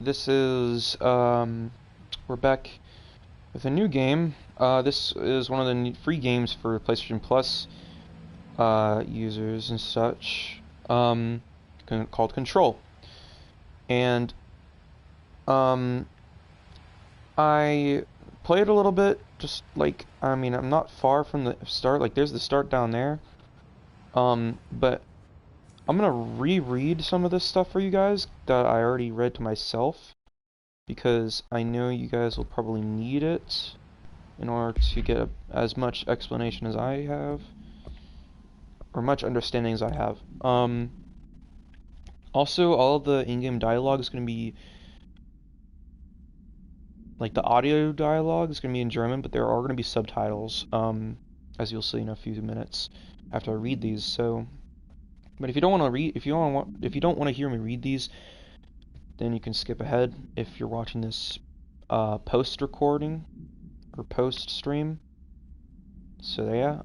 this is we're back with a new game. This is one of the free games for PlayStation Plus users and such. Called Control, and um, I played a little bit. Just like I'm not far from the start. Like there's the start down there. But I'm gonna reread some of this stuff for you guys that I already read to myself because I know you guys will probably need it in order to get as much explanation as I have, or much understanding as I have. Also, all of the in-game dialogue is going to be, like the audio dialogue is going to be in German, but there are going to be subtitles, as you'll see in a few minutes after I read these. So, but if you don't want to read, if you don't want to hear me read these, then you can skip ahead if you're watching this post recording or post stream. So yeah,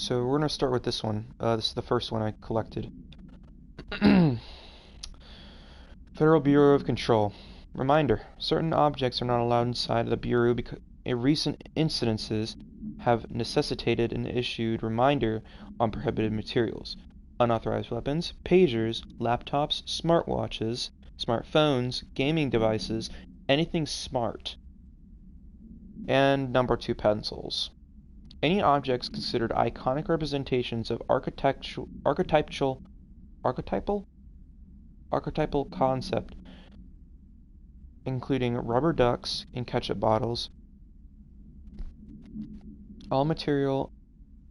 so we're gonna start with this one. This is the first one I collected. Federal Bureau of Control. Reminder: certain objects are not allowed inside of the Bureau because recent incidences have necessitated an issued reminder on prohibited materials. Unauthorized weapons, pagers, laptops, smartwatches, smartphones, gaming devices, anything smart. And number 2, pencils. Any objects considered iconic representations of archetypal concept, including rubber ducks and ketchup bottles. All material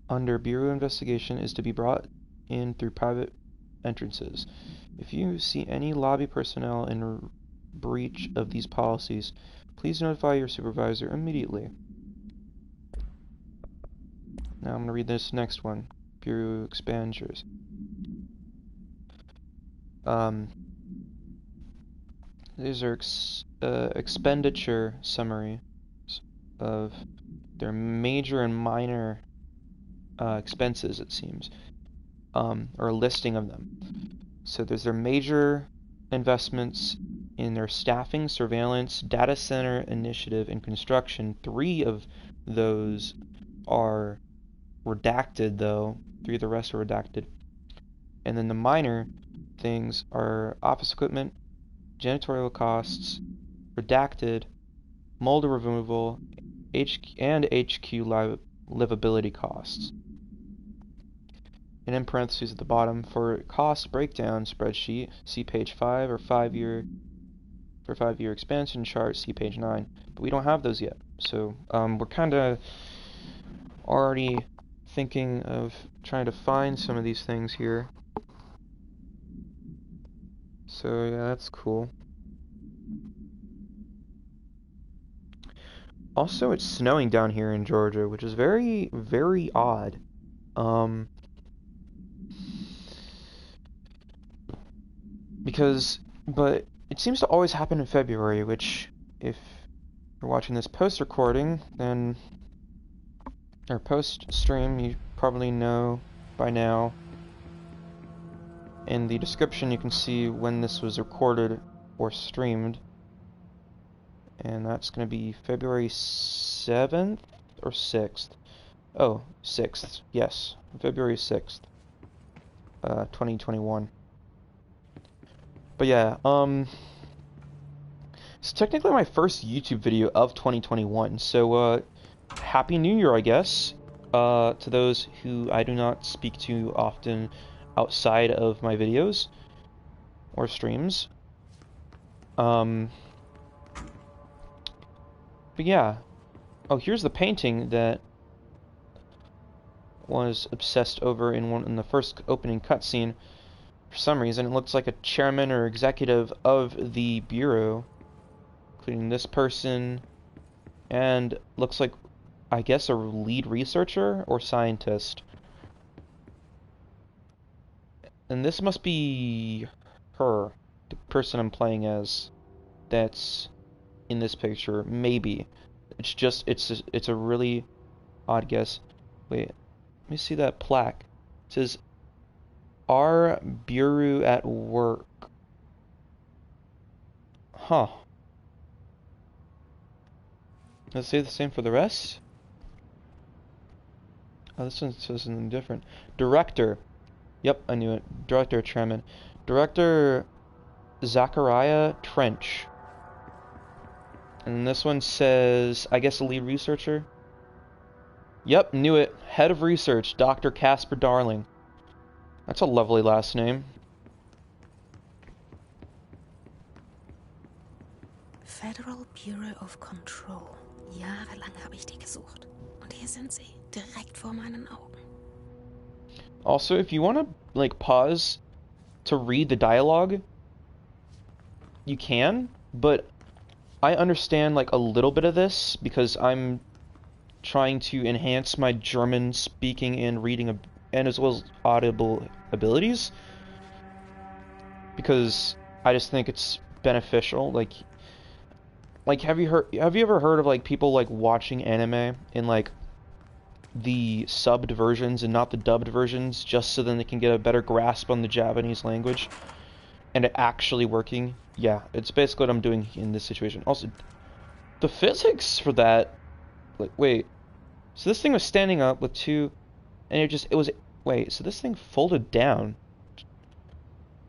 under Bureau investigation is to be brought in through private entrances. If you see any lobby personnel in breach of these policies, please notify your supervisor immediately. Now I'm going to read this next one. Bureau expenditures. These are expenditure summaries of their major and minor expenses, it seems, or a listing of them. So there's their major investments in their staffing, surveillance, data center initiative, and construction. 3 of those are redacted, though. 3 of the rest are redacted. And then the minor things are office equipment, janitorial costs, redacted, mold removal, and HQ livability costs. And in parentheses at the bottom, for cost breakdown spreadsheet, see page 5, or 5-year expansion chart, see page 9. But we don't have those yet, so we're kind of already thinking of trying to find some of these things here. So yeah, that's cool. Also, it's snowing down here in Georgia, which is very, very odd. But it seems to always happen in February, which, if you're watching this post-recording, then, or post-stream, you probably know by now. In the description, you can see when this was recorded or streamed. And that's going to be February 7th or 6th. Oh, 6th. Yes, February 6th, 2021. But yeah, it's technically my first YouTube video of 2021. So, Happy New Year, I guess, to those who I do not speak to often outside of my videos or streams. But yeah. Oh, here's the painting that was obsessed over in the first opening cutscene. For some reason, it looks like a chairman or executive of the bureau, including this person, and looks like, I guess, a lead researcher or scientist. And this must be her, the person I'm playing as, that's in this picture. Maybe. It's a really odd guess. Wait, let me see that plaque. It says Our bureau at work. Huh. Let's say the same for the rest. Oh, this one says something different. Director. Yep, I knew it. Director Tremin. Director Zachariah Trench. And this one says, I guess, a lead researcher. Yep, knew it. Head of research, Dr. Casper Darling. That's a lovely last name. Federal Bureau of Control. Jahrelang habe ich die gesucht. Und hier sind sie, direkt vor meinen Augen. Also, if you want to, like, pause to read the dialogue, you can, but I understand, like, a little bit of this because I'm trying to enhance my German speaking and reading and as well as audible abilities because I just think it's beneficial. Like have you ever heard of like people like watching anime in like the subbed versions and not the dubbed versions just so then they can get a better grasp on the Japanese language and it actually working? Yeah, it's basically what I'm doing in this situation. Also, the physics for that, like, wait, so this thing was standing up with two, and wait, so this thing folded down.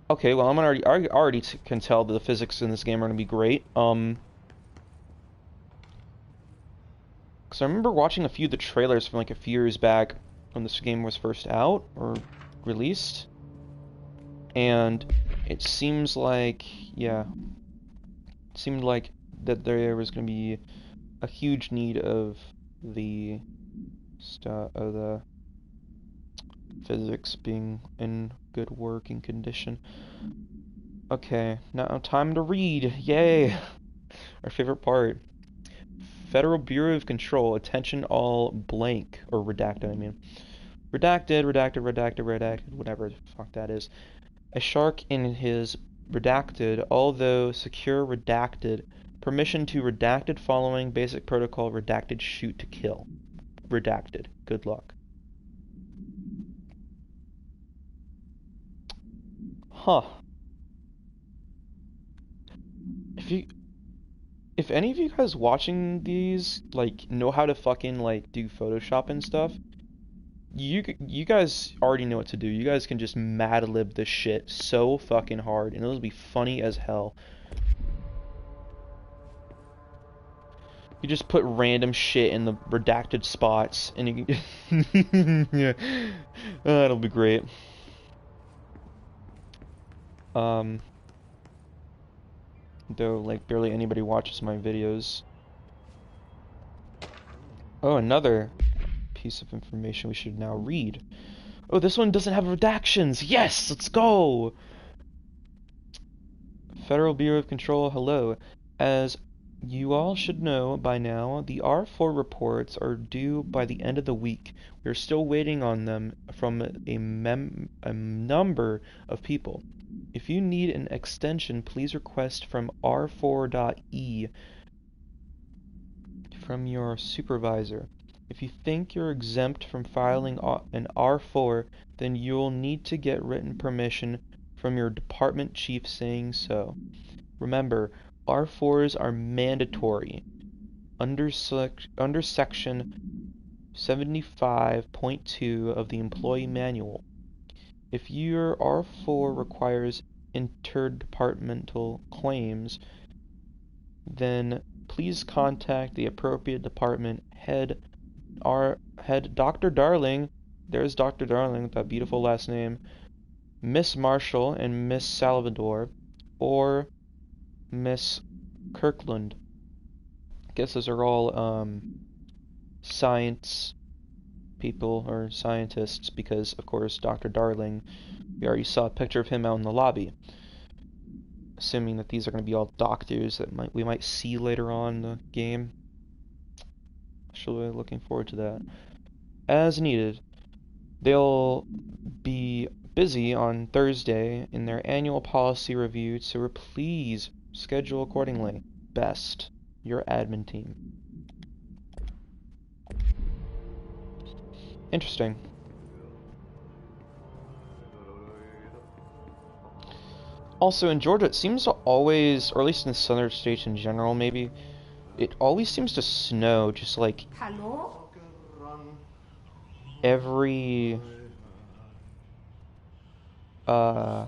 Okay, well, already can tell that the physics in this game are gonna be great. Because I remember watching a few of the trailers from like a few years back when this game was first out or released, and it seems like, yeah, it seemed like that there was gonna be a huge need of the physics being in good working condition. Okay, now time to read. Yay! Our favorite part. Federal Bureau of Control, attention all blank, or redacted, I mean. Redacted, whatever the fuck that is. A shark in his redacted, although secure redacted, permission to redacted following basic protocol redacted shoot to kill. Redacted. Good luck. Huh. If any of you guys watching these, like, know how to fucking, like, do Photoshop and stuff, you guys already know what to do. You guys can just Mad Lib this shit so fucking hard, and it'll be funny as hell. You just put random shit in the redacted spots, and you can... yeah. It'll be great. Though, like, barely anybody watches my videos. Oh, another piece of information we should now read. Oh, this one doesn't have redactions! Yes! Let's go! Federal Bureau of Control, hello. As you all should know by now, the R4 reports are due by the end of the week. We're still waiting on them from a number of people. If you need an extension, please request from R4.E from your supervisor. If you think you're exempt from filing an R4, then you'll need to get written permission from your department chief saying so. Remember, R4s are mandatory under section 75.2 of the employee manual. If your R4 requires interdepartmental claims, then please contact the appropriate department head, Dr. Darling. There's Dr. Darling with that beautiful last name, Miss Marshall and Miss Salvador, or Miss Kirkland. I guess those are all science people or scientists because, of course, Dr. Darling, we already saw a picture of him out in the lobby. Assuming that these are going to be all doctors that we might see later on in the game. Actually, looking forward to that. As needed, they'll be busy on Thursday in their annual policy review, so please schedule accordingly. Best, your admin team. Interesting. Also, in Georgia, it seems to always, or at least in the southern states in general, maybe, it always seems to snow just like Hallo? every uh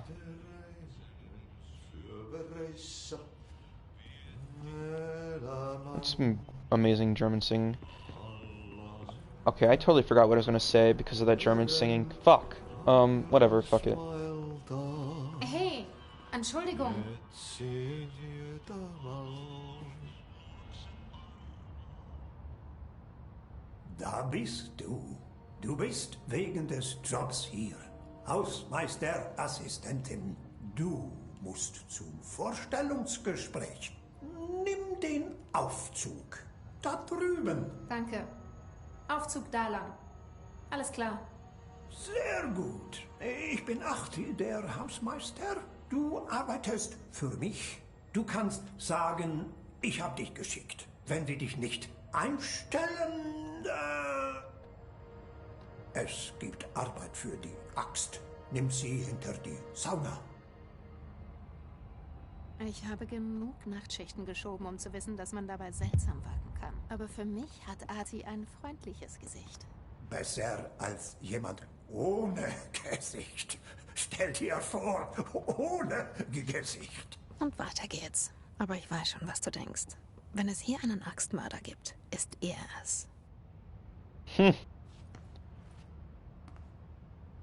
That's some amazing German singing. Okay, I totally forgot what I was gonna say because of that German singing. Fuck. Whatever, fuck it. Hey, Entschuldigung. Da bist du. Du bist wegen des Jobs hier. Hausmeisterassistentin. Du musst zum Vorstellungsgespräch. Nimm den Aufzug. Da drüben. Danke. Aufzug da lang. Alles klar. Sehr gut. Ich bin Achti, der Hausmeister. Du arbeitest für mich. Du kannst sagen, ich hab dich geschickt. Wenn sie dich nicht einstellen, es gibt Arbeit für die Axt. Nimm sie hinter die Sauna. Ich habe genug Nachtschichten geschoben, um zu wissen, dass man dabei seltsam wirken kann. Aber für mich hat Arti ein freundliches Gesicht. Besser als jemand ohne Gesicht. Stell dir vor, ohne Gesicht. Und weiter geht's. Aber ich weiß schon, was du denkst. Wenn es hier einen Axtmörder gibt, ist er es.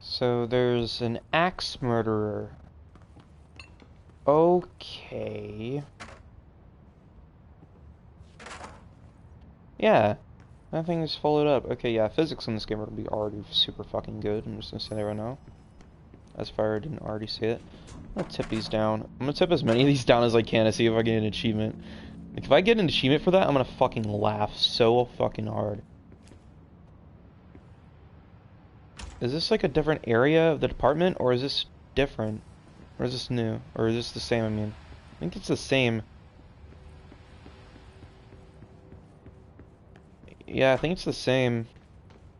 So there's an axe murderer. Okay. Yeah. That thing is followed up. Okay, yeah, physics in this game are gonna be already super fucking good. I'm just gonna say that right now. As far as I didn't already say it. I'm gonna tip these down. I'm gonna tip as many of these down as I can to see if I get an achievement. Like, if I get an achievement for that, I'm gonna fucking laugh so fucking hard. Is this like a different area of the department, or is this different? Or is this new? Or is this the same, I mean? I think it's the same. Yeah, I think it's the same.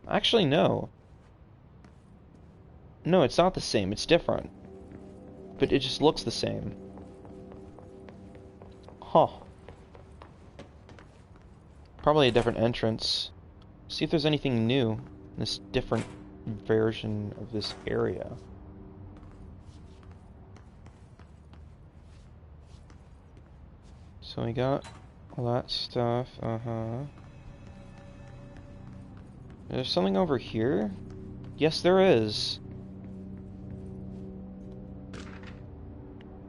Actually, no. No, it's not the same. It's different. But it just looks the same. Huh. Probably a different entrance. See if there's anything new in this different version of this area. So we got all that stuff. There's something over here? Yes, there is.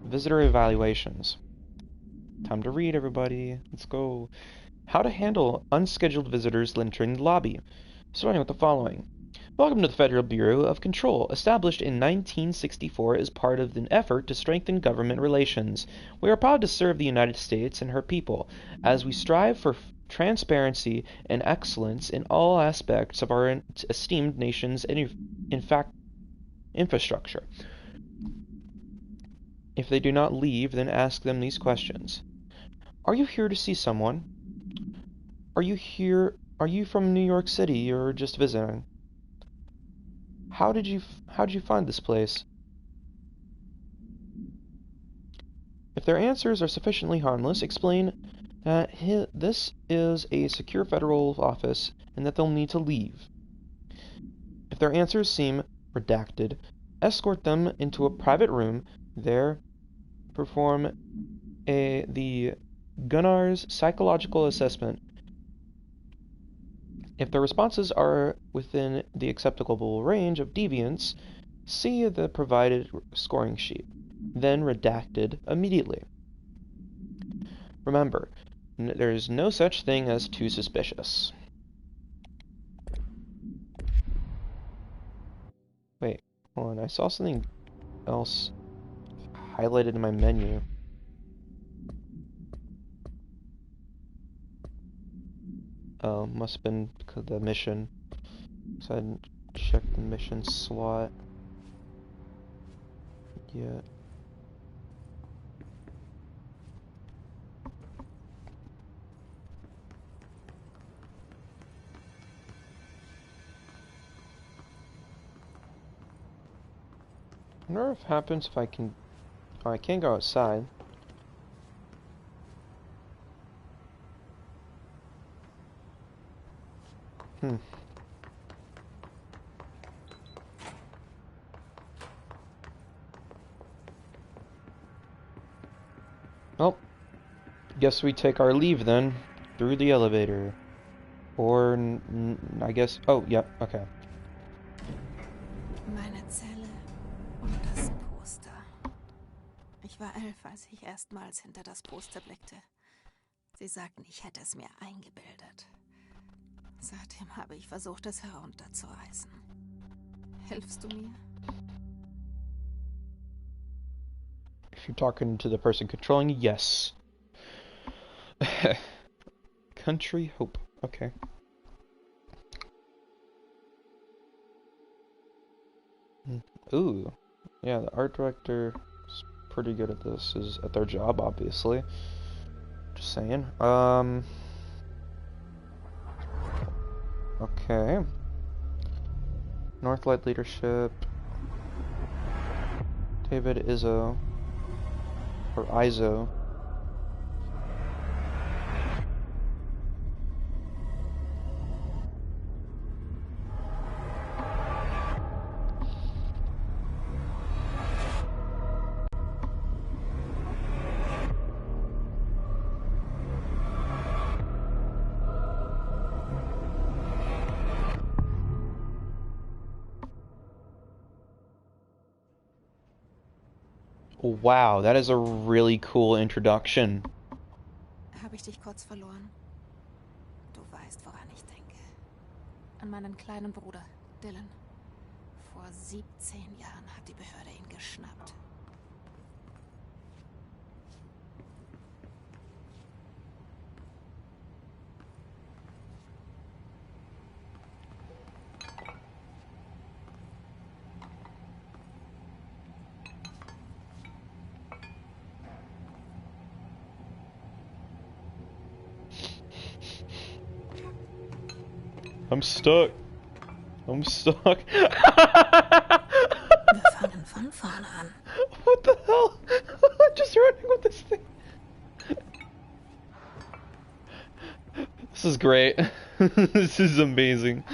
Visitor evaluations. Time to read, everybody. Let's go. How to handle unscheduled visitors entering the lobby. Starting with the following. Welcome to the Federal Bureau of Control, established in 1964 as part of an effort to strengthen government relations. We are proud to serve the United States and her people as we strive for transparency and excellence in all aspects of our esteemed nation's infrastructure. If they do not leave, then ask them these questions. Are you here to see someone? Are you from New York City or just visiting? How did you find this place? If their answers are sufficiently harmless, explain that this is a secure federal office and that they'll need to leave. If their answers seem redacted, escort them into a private room. There, perform the Gunnar's psychological assessment. If their responses are within the acceptable range of deviance, see the provided scoring sheet, then redacted immediately. Remember, there is no such thing as too suspicious. Wait, hold on, I saw something else highlighted in my menu. Oh, must have been the mission. So I didn't check the mission slot yet. I wonder if it happens if I can Oh, I can't go outside. Hmm. Well, guess we take our leave then, through the elevator. Or, I guess, oh, yep, okay. Meine Zelle und das Poster. Ich war 11, als ich erstmals hinter das Poster blickte. Sie sagten, ich hätte es mir eingebildet. Seitdem habe ich versucht, es herunterzureißen. Hilfst du mir? If you're talking to the person controlling, yes. Country Hope, okay. Ooh, yeah, the art director is pretty good at this, is at their job, obviously. Just saying. Okay. Northlight Leadership. David Izzo. Or Izo. Wow, that is a really cool introduction. Habe ich dich kurz verloren? Du weißt, woran ich denke. An meinen kleinen Bruder, Dylan. Vor 17 Jahren hat die Behörde ihn geschnappt. I'm stuck. I'm stuck. Wir fangen von vorne an. What the hell? Just running with this thing. This is great. This is amazing.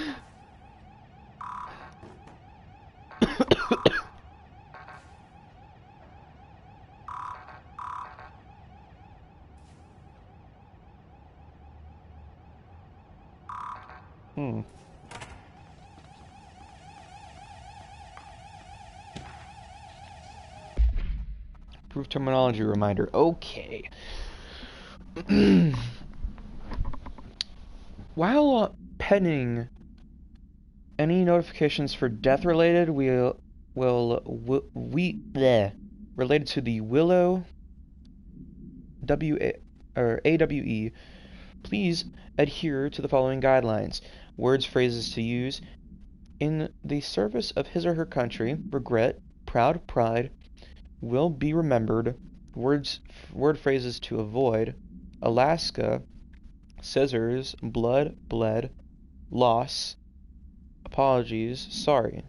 Proof terminology reminder. Okay. While penning any notifications for death related, related to the Willow AWE, please adhere to the following guidelines. Words, phrases to use in the service of his or her country. Regret, proud, pride, will be remembered. Word phrases to avoid. Alaska, scissors, blood, bled, loss, apologies, sorry.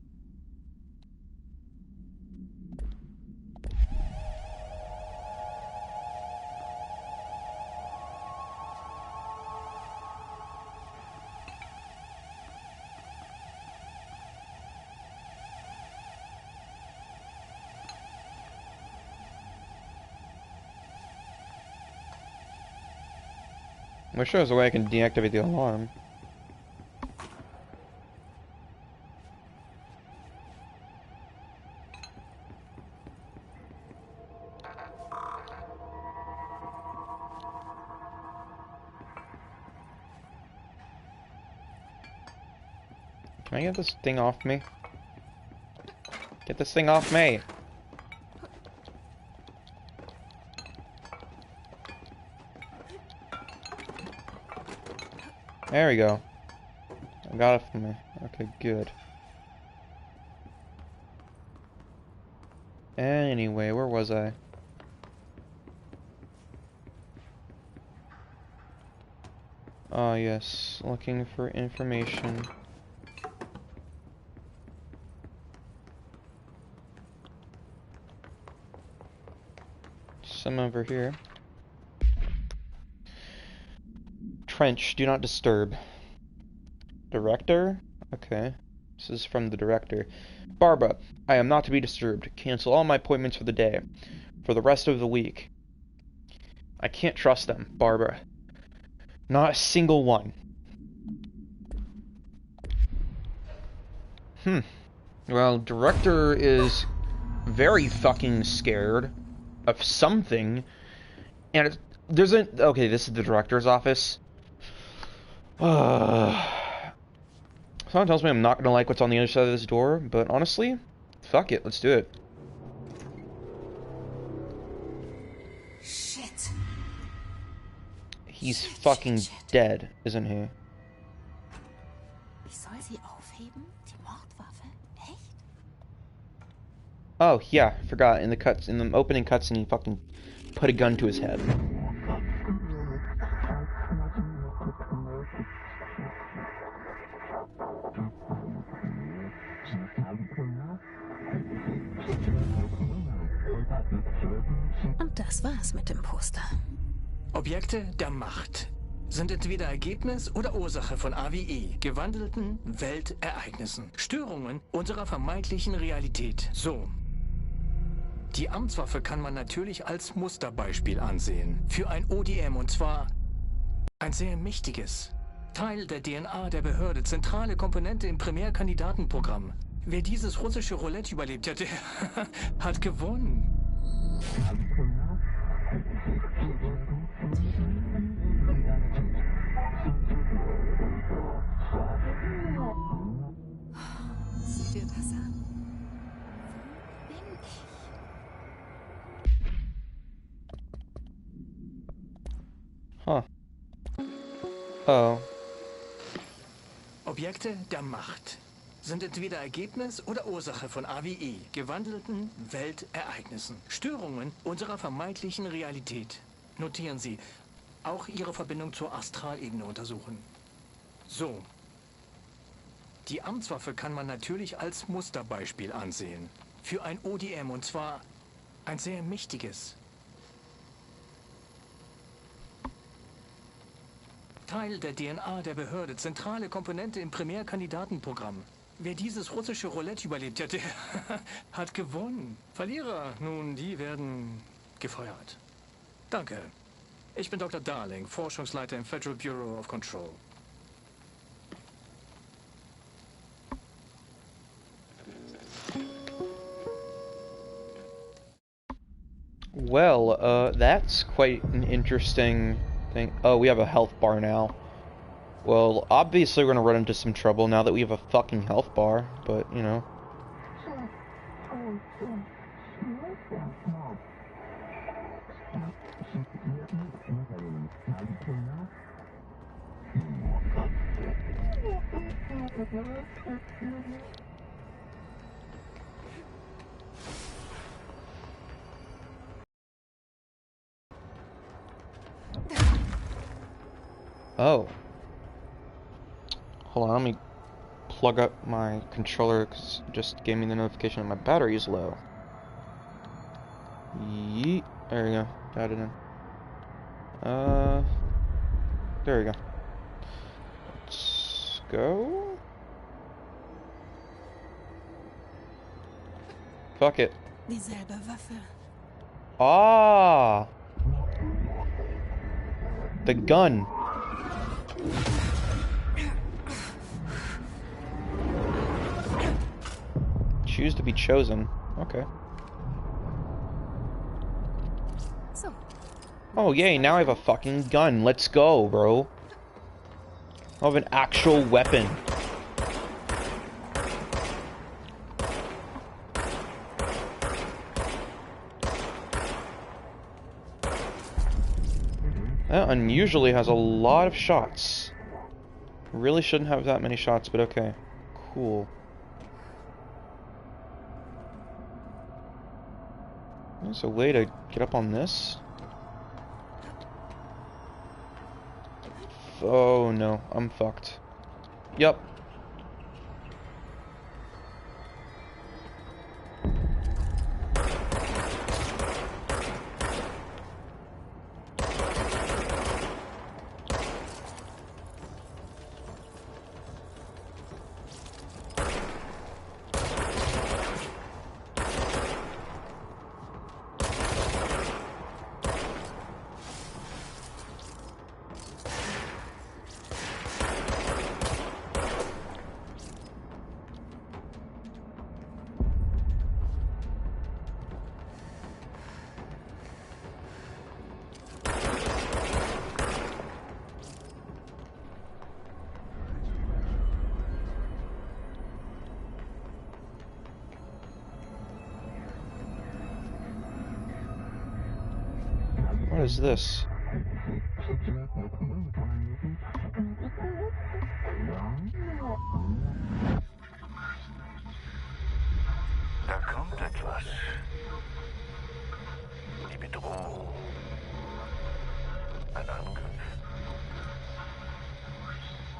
I'm sure there's a way I can deactivate the alarm. Can I get this thing off me? Get this thing off me! There we go. I got it from me. Okay, good. Anyway, where was I? Oh yes, looking for information. some over here. Trench, do not disturb. Director? Okay. This is from the director. Barbara, I am not to be disturbed. Cancel all my appointments for the day. For the rest of the week. I can't trust them, Barbara. Not a single one. Well, director is very fucking scared of something. And there's a... Okay, this is the director's office. Someone tells me I'm not gonna like what's on the other side of this door, but honestly, fuck it, let's do it. Shit. He's fucking dead, isn't he? Ich soll sie aufheben? Die Mordwaffe? Echt? Oh yeah, forgot. In the opening cutscene, he fucking put a gun to his head. Und das war's mit dem Poster. Objekte der Macht sind entweder Ergebnis oder Ursache von AWE, gewandelten Weltereignissen, Störungen unserer vermeintlichen Realität. So. Die Amtswaffe kann man natürlich als Musterbeispiel ansehen. Für ein ODM, und zwar ein sehr mächtiges. Teil der DNA der Behörde, zentrale Komponente im Primärkandidatenprogramm. Wer dieses russische Roulette überlebt hat, der hat gewonnen. Sieh dir das an. Wo bin ich? Huh. Oh. Objekte der Macht sind entweder Ergebnis oder Ursache von AWE, gewandelten Weltereignissen, Störungen unserer vermeintlichen Realität. Notieren Sie, auch Ihre Verbindung zur Astralebene untersuchen. So. Die Amtswaffe kann man natürlich als Musterbeispiel ansehen. Für ein ODM, und zwar ein sehr mächtiges. Teil der DNA der Behörde, zentrale Komponente im Primärkandidatenprogramm. Wer dieses russische Roulette überlebt hat, der hat gewonnen. Verlierer, nun, die werden gefeuert. Danke. Ich bin Dr. Darling, Forschungsleiter im Federal Bureau of Control. Well, that's quite an interesting thing. Oh, we have a health bar now. Well, obviously we're gonna run into some trouble now that we have a fucking health bar, but, you know. Oh. Hold on, let me plug up my controller because it just gave me the notification that my battery is low. Yeet. There we go. Got it in. There we go. Let's go. Fuck it. Dieselbe Waffe. Ah! The gun. Choose to be chosen. Okay. So. Oh yay, now I have a fucking gun. Let's go, bro. I have an actual weapon. That unusually has a lot of shots. Really shouldn't have that many shots, but okay. Cool. There's a way to get up on this. Oh no, I'm fucked. Yup. What is this? Da kommt etwas. Die Bedrohung. Ein Angriff.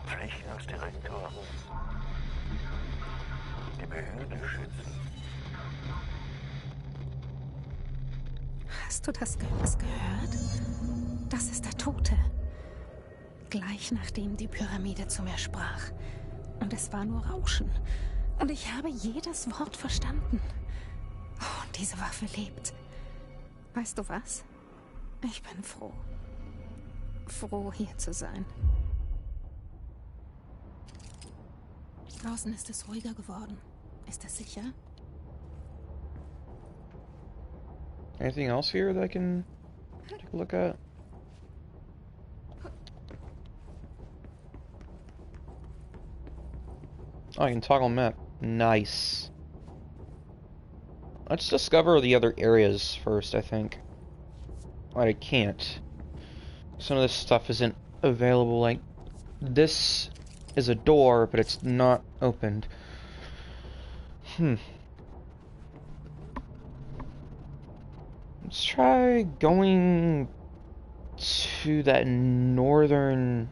Flächendirektor. Die Behörde schützen. Hast du das gehört? Das ist der Tote. Gleich nachdem die Pyramide zu mir sprach. Und es war nur Rauschen. Und ich habe jedes Wort verstanden. Oh, und diese Waffe lebt. Weißt du was? Ich bin froh. Froh, hier zu sein. Draußen ist es ruhiger geworden. Ist das sicher? Anything else here that I can take a look at? Oh, I can toggle map. Nice. Let's discover the other areas first, I think. But I can't. Some of this stuff isn't available. Like, this is a door, but it's not opened. Let's try going to that northern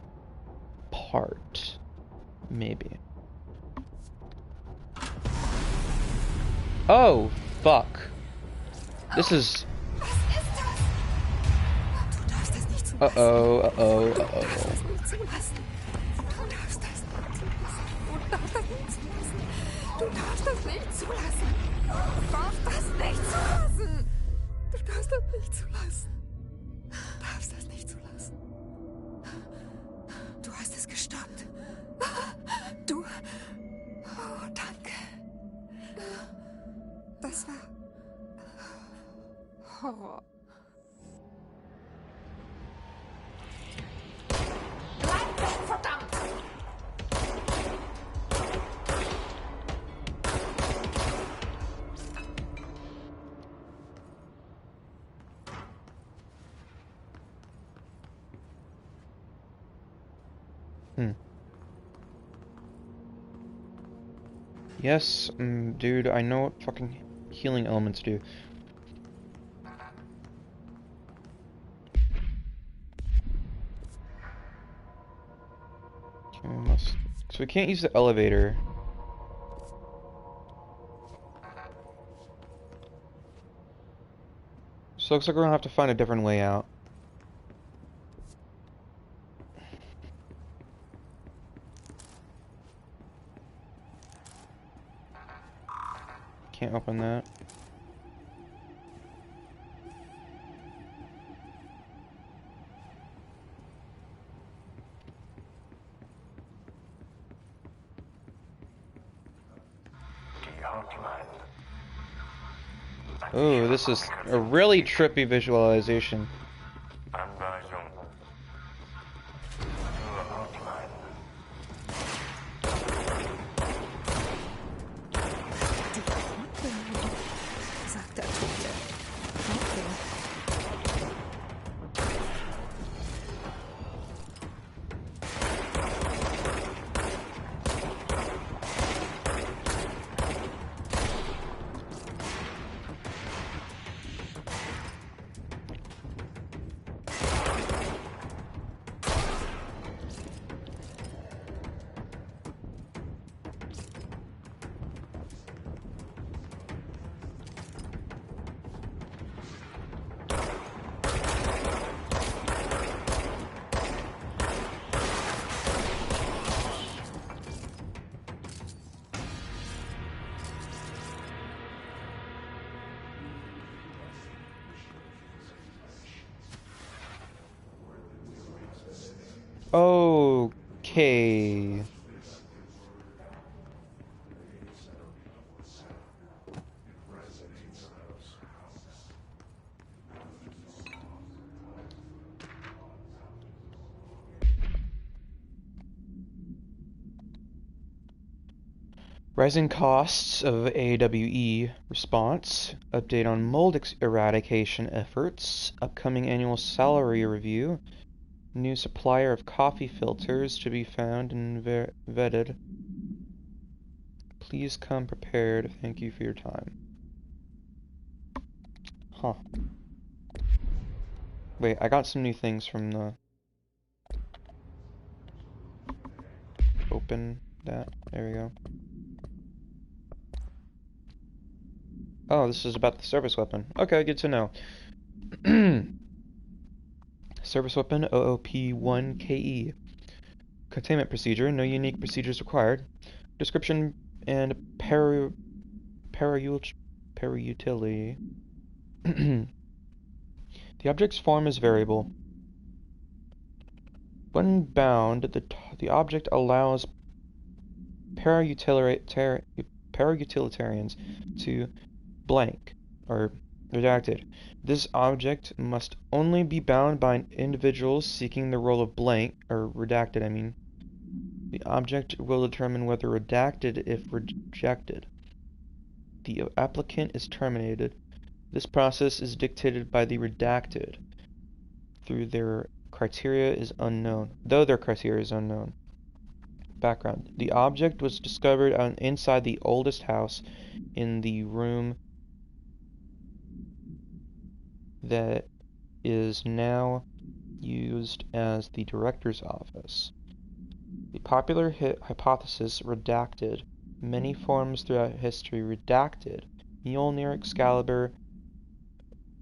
part. Maybe. Oh, fuck. This is... Uh-oh, uh-oh, uh-oh. Du darfst das nicht zulassen. Du darfst das nicht zulassen. Du darfst das nicht zulassen. Du darfst das nicht zulassen. Du hast es gestoppt. Du... Oh, danke. Das war... Horror. Bleib weg, verdammt! Yes, dude, I know what fucking healing elements do. Okay, so we can't use the elevator. So it looks like we're gonna have to find a different way out. Can't open that. Oh, this is a really trippy visualization. Anweisung. Zur Hotline. Sagt der Tote. Okay. Okay. Rising costs of AWE response, update on mold eradication efforts, upcoming annual salary review, new supplier of coffee filters to be found and vetted. Please come prepared. Thank you for your time. Huh. Wait, I got some new things from the... Open that. There we go. Oh, this is about the service weapon. Okay, good to know. Service weapon OOP-1KE. Containment procedure. No unique procedures required. Description and para-utility. The object's form is variable. When bound, the object allows para-utilitarians to blank, or redacted. This object must only be bound by individuals seeking the role of blank, or redacted, I mean. The object will determine whether redacted if rejected. The applicant is terminated. This process is dictated by the redacted, though their criteria is unknown. Background. The object was discovered inside the oldest house in the room that is now used as the director's office. The popular hypothesis redacted many forms throughout history. Redacted Mjolnir, Excalibur,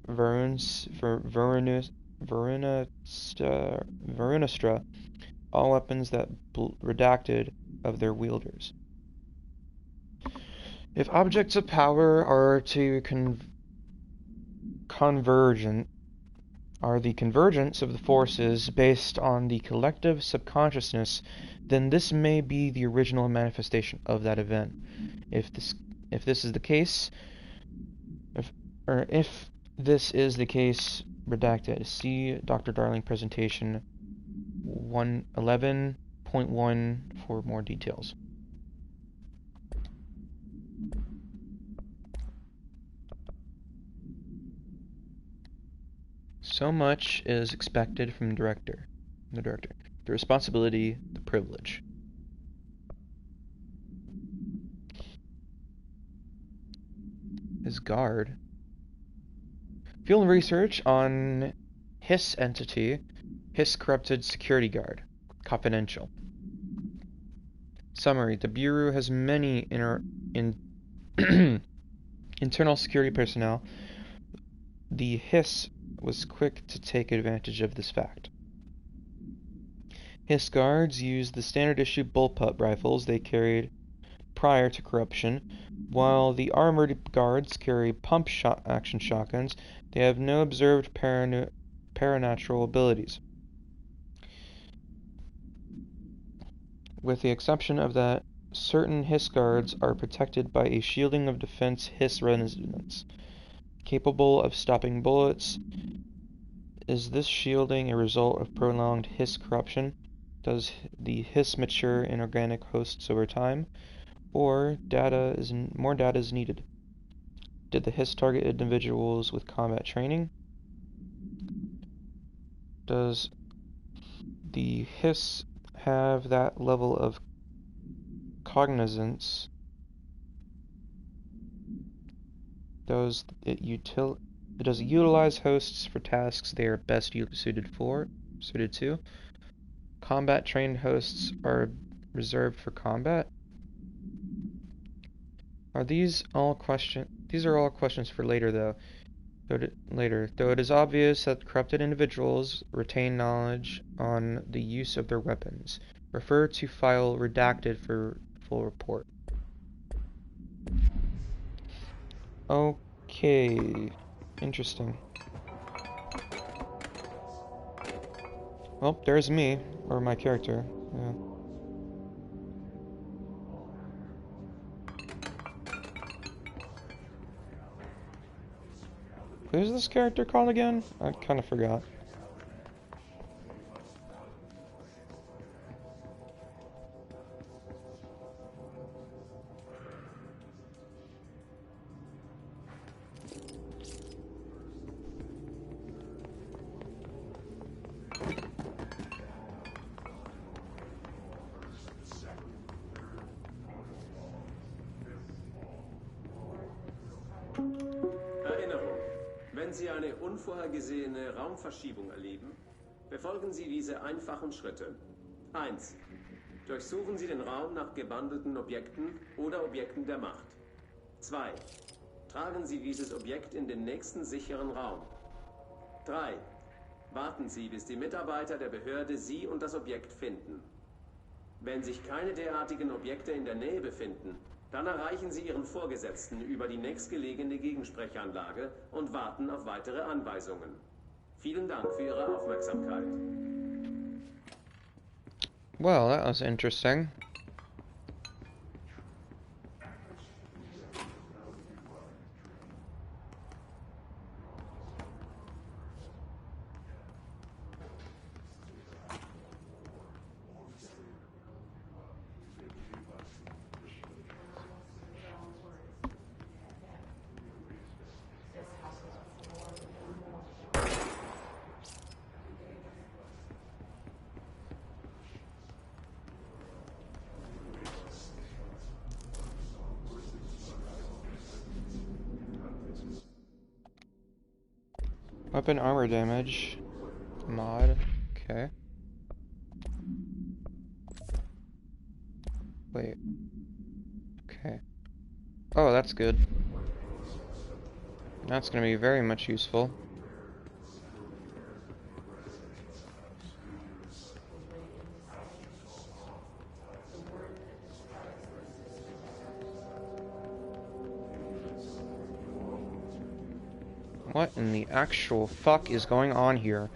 Varunastra, all weapons that redacted of their wielders. If objects of power are to the convergence of the forces based on the collective subconsciousness, then this may be the original manifestation of that event. If this is the case, redacted. See Dr. Darling presentation 111.1 for more details. So much is expected from the director. The responsibility, the privilege. His guard. Field research on Hiss entity, Hiss corrupted security guard. Confidential. Summary. The Bureau has many internal security personnel. The Hiss was quick to take advantage of this fact. Hiss guards used the standard-issue bullpup rifles they carried prior to corruption, while the armored guards carry pump-action shotguns. They have no observed paranatural abilities, with the exception of that certain Hiss guards are protected by a shielding of defense Hiss resonance, capable of stopping bullets. Is this shielding a result of prolonged Hiss corruption? Does the Hiss mature in organic hosts over time, or more data is needed? Did the Hiss target individuals with combat training? Does the Hiss have that level of cognizance? Does it utilize hosts for tasks they are best suited to? Combat trained hosts are reserved for combat? These are all questions for later, though. Though it is obvious that corrupted individuals retain knowledge on the use of their weapons. Refer to file redacted for full report. Okay. Interesting. Well, there's me, or my character. Yeah. Who's this character called again? I kind of forgot. eine unvorhergesehene Raumverschiebung erleben, befolgen Sie diese einfachen Schritte. 1. Durchsuchen Sie den Raum nach gewandelten Objekten oder Objekten der Macht. 2. Tragen Sie dieses Objekt in den nächsten sicheren Raum. 3. Warten Sie, bis die Mitarbeiter der Behörde Sie und das Objekt finden. Wenn sich keine derartigen Objekte in der Nähe befinden, dann erreichen Sie Ihren Vorgesetzten über die nächstgelegene Gegensprechanlage und warten auf weitere Anweisungen. Vielen Dank für Ihre Aufmerksamkeit. Well, that was interesting. Weapon armor damage. Mod. Okay. Wait. Okay. Oh, that's good. That's gonna be very much useful. What in the actual fuck is going on here?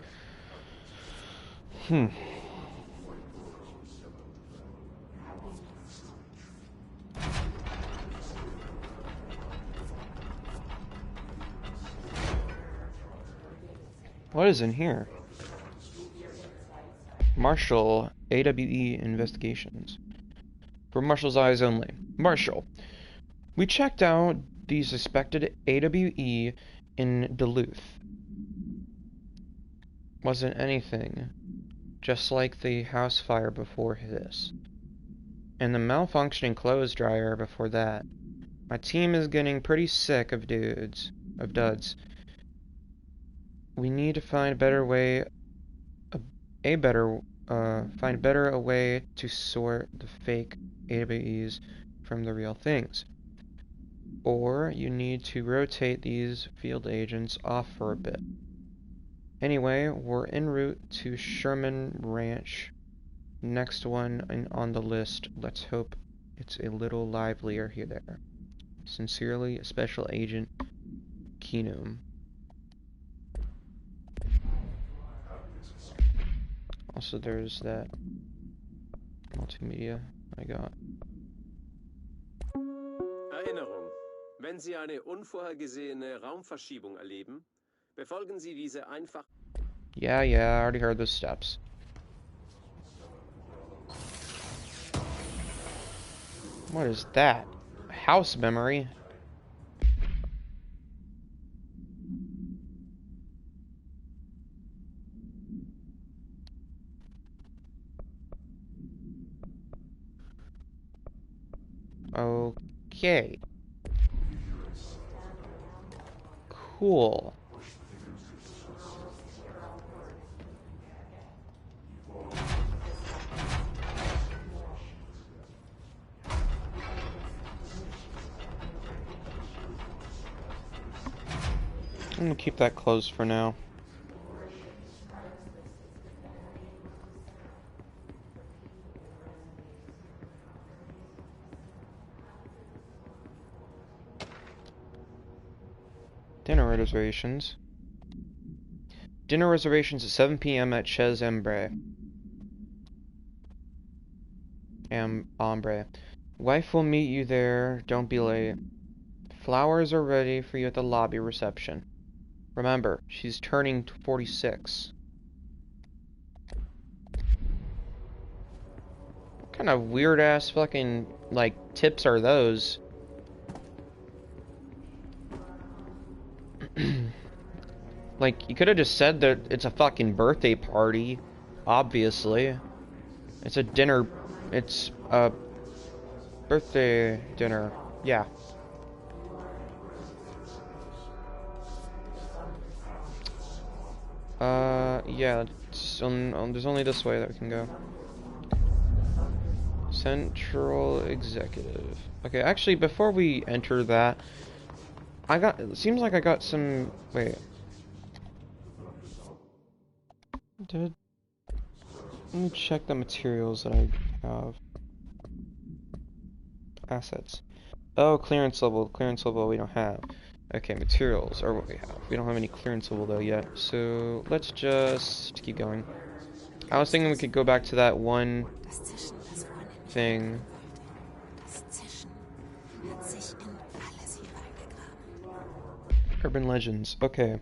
What is in here? Marshall, AWE Investigations. For Marshall's eyes only. Marshall, we checked out the suspected AWE in Duluth. Wasn't anything. Just like the house fire before this. And the malfunctioning clothes dryer before that. My team is getting pretty sick of duds. We need to find a better way, find better a way to sort the fake AWEs from the real things. Or you need to rotate these field agents off for a bit. Anyway, we're en route to Sherman Ranch. Next one on the list. Let's hope it's a little livelier here there. Sincerely, Special Agent Keenum. Also, there's that multimedia I got. Erinnerung. Wenn Sie eine unvorhergesehene Raumverschiebung erleben, befolgen Sie diese einfach... Yeah, I already heard those steps. What is that? House memory? Okay. Cool. I'm gonna keep that closed for now. Dinner reservations. Dinner reservations at 7 p.m. at Chez Ambre. Ambre. Wife will meet you there. Don't be late. Flowers are ready for you at the lobby reception. Remember, she's turning 46. What kind of weird ass fucking, like, tips are those? Like, you could have just said that it's a fucking birthday party. Obviously. It's a dinner. It's a birthday dinner. Yeah. yeah, there's only this way that we can go. Central Executive. Okay, actually, before we enter that, it seems like I got some, wait. Let me check the materials that I have. Assets. Oh, clearance level we don't have. Okay, materials are what we have. We don't have any clearance level though yet, so let's just keep going. I was thinking we could go back to that one Das Zischen, das vorhin in mich thing. reingegangen wollte. Das Zischen hat sich in alles hier reingegraben. Urban legends. Okay.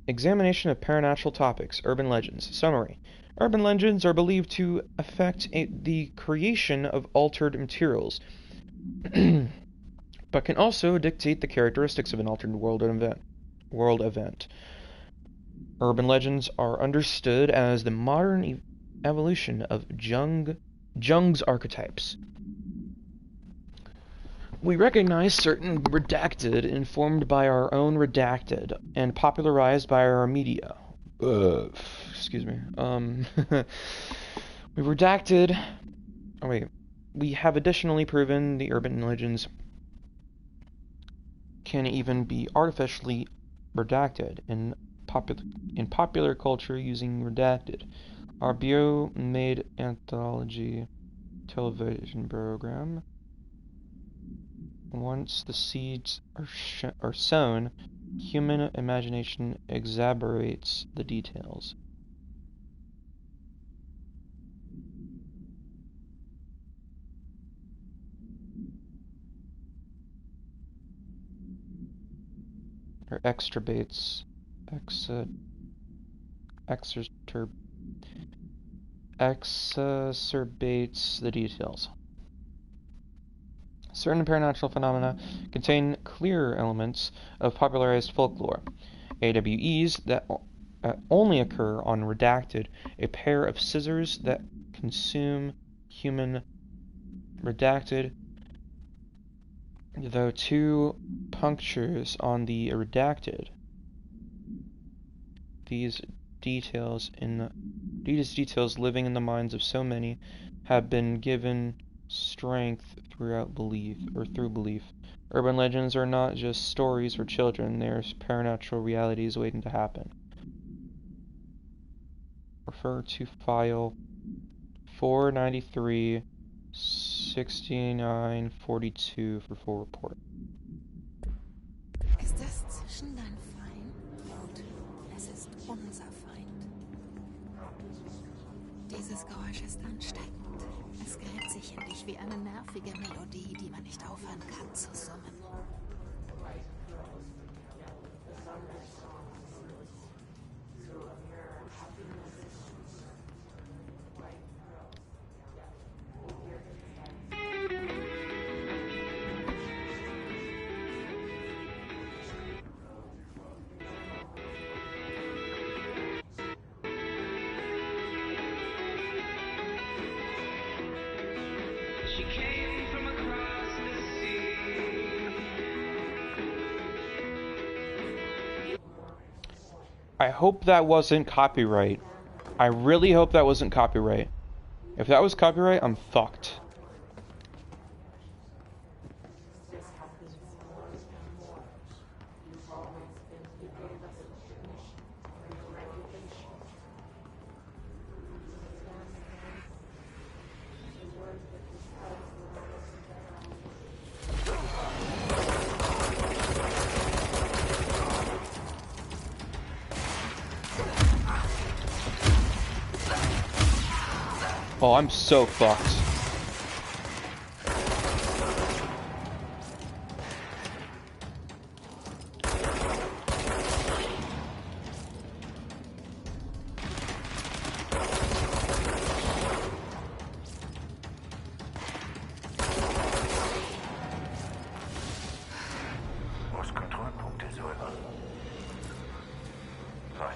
Examination of paranatural topics. Urban legends. Summary. Urban legends are believed to affect the creation of altered materials, but can also dictate the characteristics of an altered world event. Urban legends are understood as the modern evolution of Jung's archetypes. We recognize certain redacted informed by our own redacted and popularized by our media. Excuse me. We redacted. Oh wait. We have additionally proven the urban legends can even be artificially redacted in popular culture using redacted. Our bio-made anthology television program. Once the seeds are sown, human imagination exaggerates the details. Or exacerbates the details. Certain paranatural phenomena contain clear elements of popularized folklore. AWEs that only occur on redacted, a pair of scissors that consume human redacted, though two punctures on the redacted. These details living in the minds of so many have been given strength through belief. Urban legends are not just stories for children, they are paranatural realities waiting to happen. Refer to file 493-6942 for full report. Ist das Zischen dein Feind? Gut, es ist unser Feind. Dieses Geräusch ist ansteckend. Es gräbt sich in dich wie eine nervige Melodie, die man nicht aufhören kann zu summen. I hope that wasn't copyright. I really hope that wasn't copyright. If that was copyright, I'm fucked. Oh, I'm so fucked.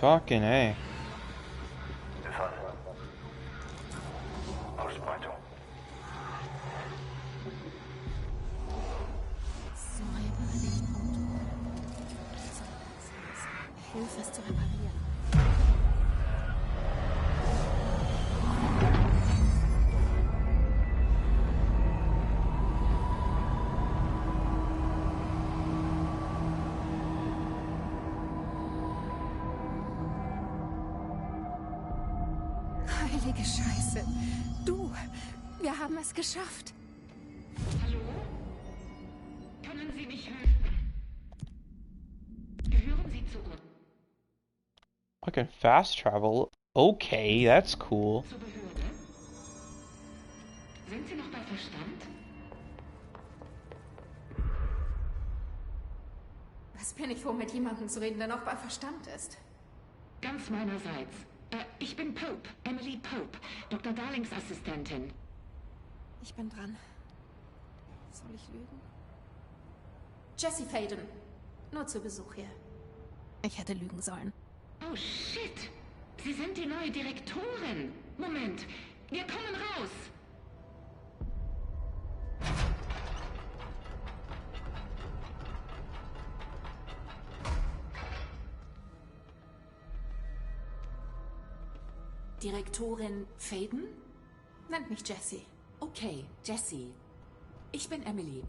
Fucking A. Hilf es zu reparieren. Heilige Scheiße. Du, wir haben es geschafft. Hallo? Können Sie mich hören? Gehören Sie zu uns? I can fast travel. Okay, that's cool. Zur Behörde? Sind Sie noch bei Verstand? Was bin ich wohl, mit jemandem zu reden, der noch bei Verstand ist? Ganz meinerseits. Ich bin Pope, Emily Pope, Dr. Darlings Assistentin. Ich bin dran. Soll ich lügen? Jessie Faden. Nur zu Besuch hier. Ich hätte lügen sollen. Oh shit! Sie sind die neue Direktorin. Moment, wir kommen raus. Direktorin Faden? Nennt mich Jessie. Okay, Jessie. Ich bin Emily.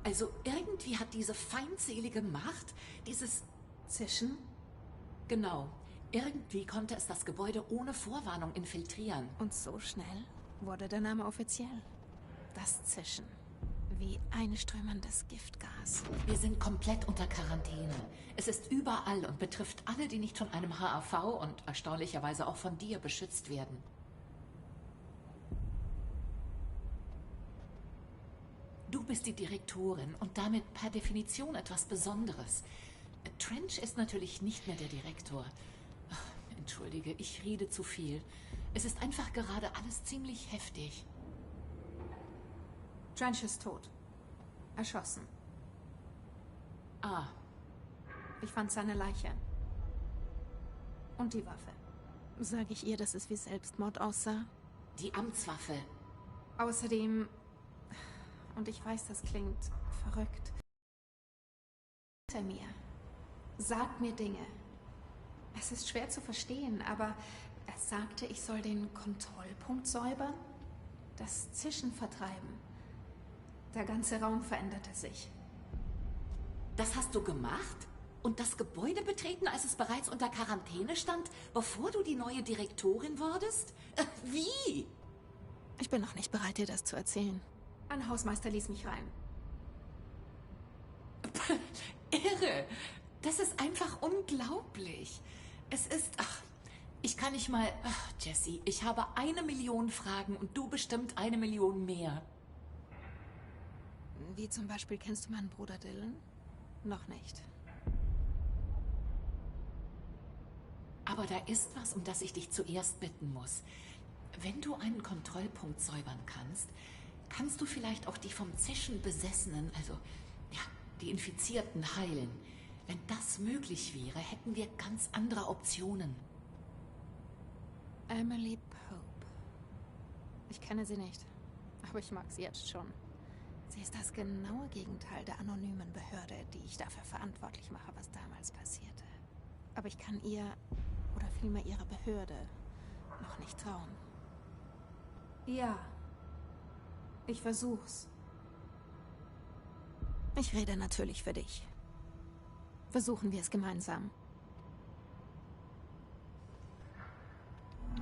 Also irgendwie hat diese feindselige Macht, dieses Zischen? Genau. Irgendwie konnte es das Gebäude ohne Vorwarnung infiltrieren. Und so schnell wurde der Name offiziell. Das Zischen. Wie einströmendes Giftgas. Wir sind komplett unter Quarantäne. Es ist überall und betrifft alle, die nicht von einem HAV und erstaunlicherweise auch von dir beschützt werden. Du bist die Direktorin und damit per Definition etwas Besonderes. Trench ist natürlich nicht mehr der Direktor. Ach, entschuldige, ich rede zu viel. Es ist einfach gerade alles ziemlich heftig. Trench ist tot. Erschossen. Ah, Ich fand seine Leiche. Und die Waffe. Sage ich ihr, dass es wie Selbstmord aussah? die Amtswaffe. Außerdem... Und ich weiß, das klingt verrückt. Hinter mir. Sagt mir Dinge. Es ist schwer zu verstehen, aber er sagte, ich soll den Kontrollpunkt säubern, das Zischen vertreiben. Der ganze Raum veränderte sich. Das hast du gemacht? Und das Gebäude betreten, als es bereits unter Quarantäne stand, bevor du die neue Direktorin wurdest? Wie? Ich bin noch nicht bereit, dir das zu erzählen. Ein Hausmeister ließ mich rein. Irre. Das ist einfach unglaublich. Es ist... Ach, ich kann nicht mal... Ach, Jessie, ich habe 1 Million Fragen und du bestimmt 1 Million mehr. Wie zum Beispiel, kennst du meinen Bruder Dylan? Noch nicht. Aber da ist was, um das ich dich zuerst bitten muss. Wenn du einen Kontrollpunkt säubern kannst, kannst du vielleicht auch die vom Zischen Besessenen, also ja, die Infizierten heilen. Wenn das möglich wäre, hätten wir ganz andere Optionen. Emily Pope. Ich kenne sie nicht, aber ich mag sie jetzt schon. Sie ist das genaue Gegenteil der anonymen Behörde, die ich dafür verantwortlich mache, was damals passierte. Aber ich kann ihr, oder vielmehr ihrer Behörde, noch nicht trauen. Ja. Ich versuch's. Ich rede natürlich für dich. Versuchen wir es gemeinsam.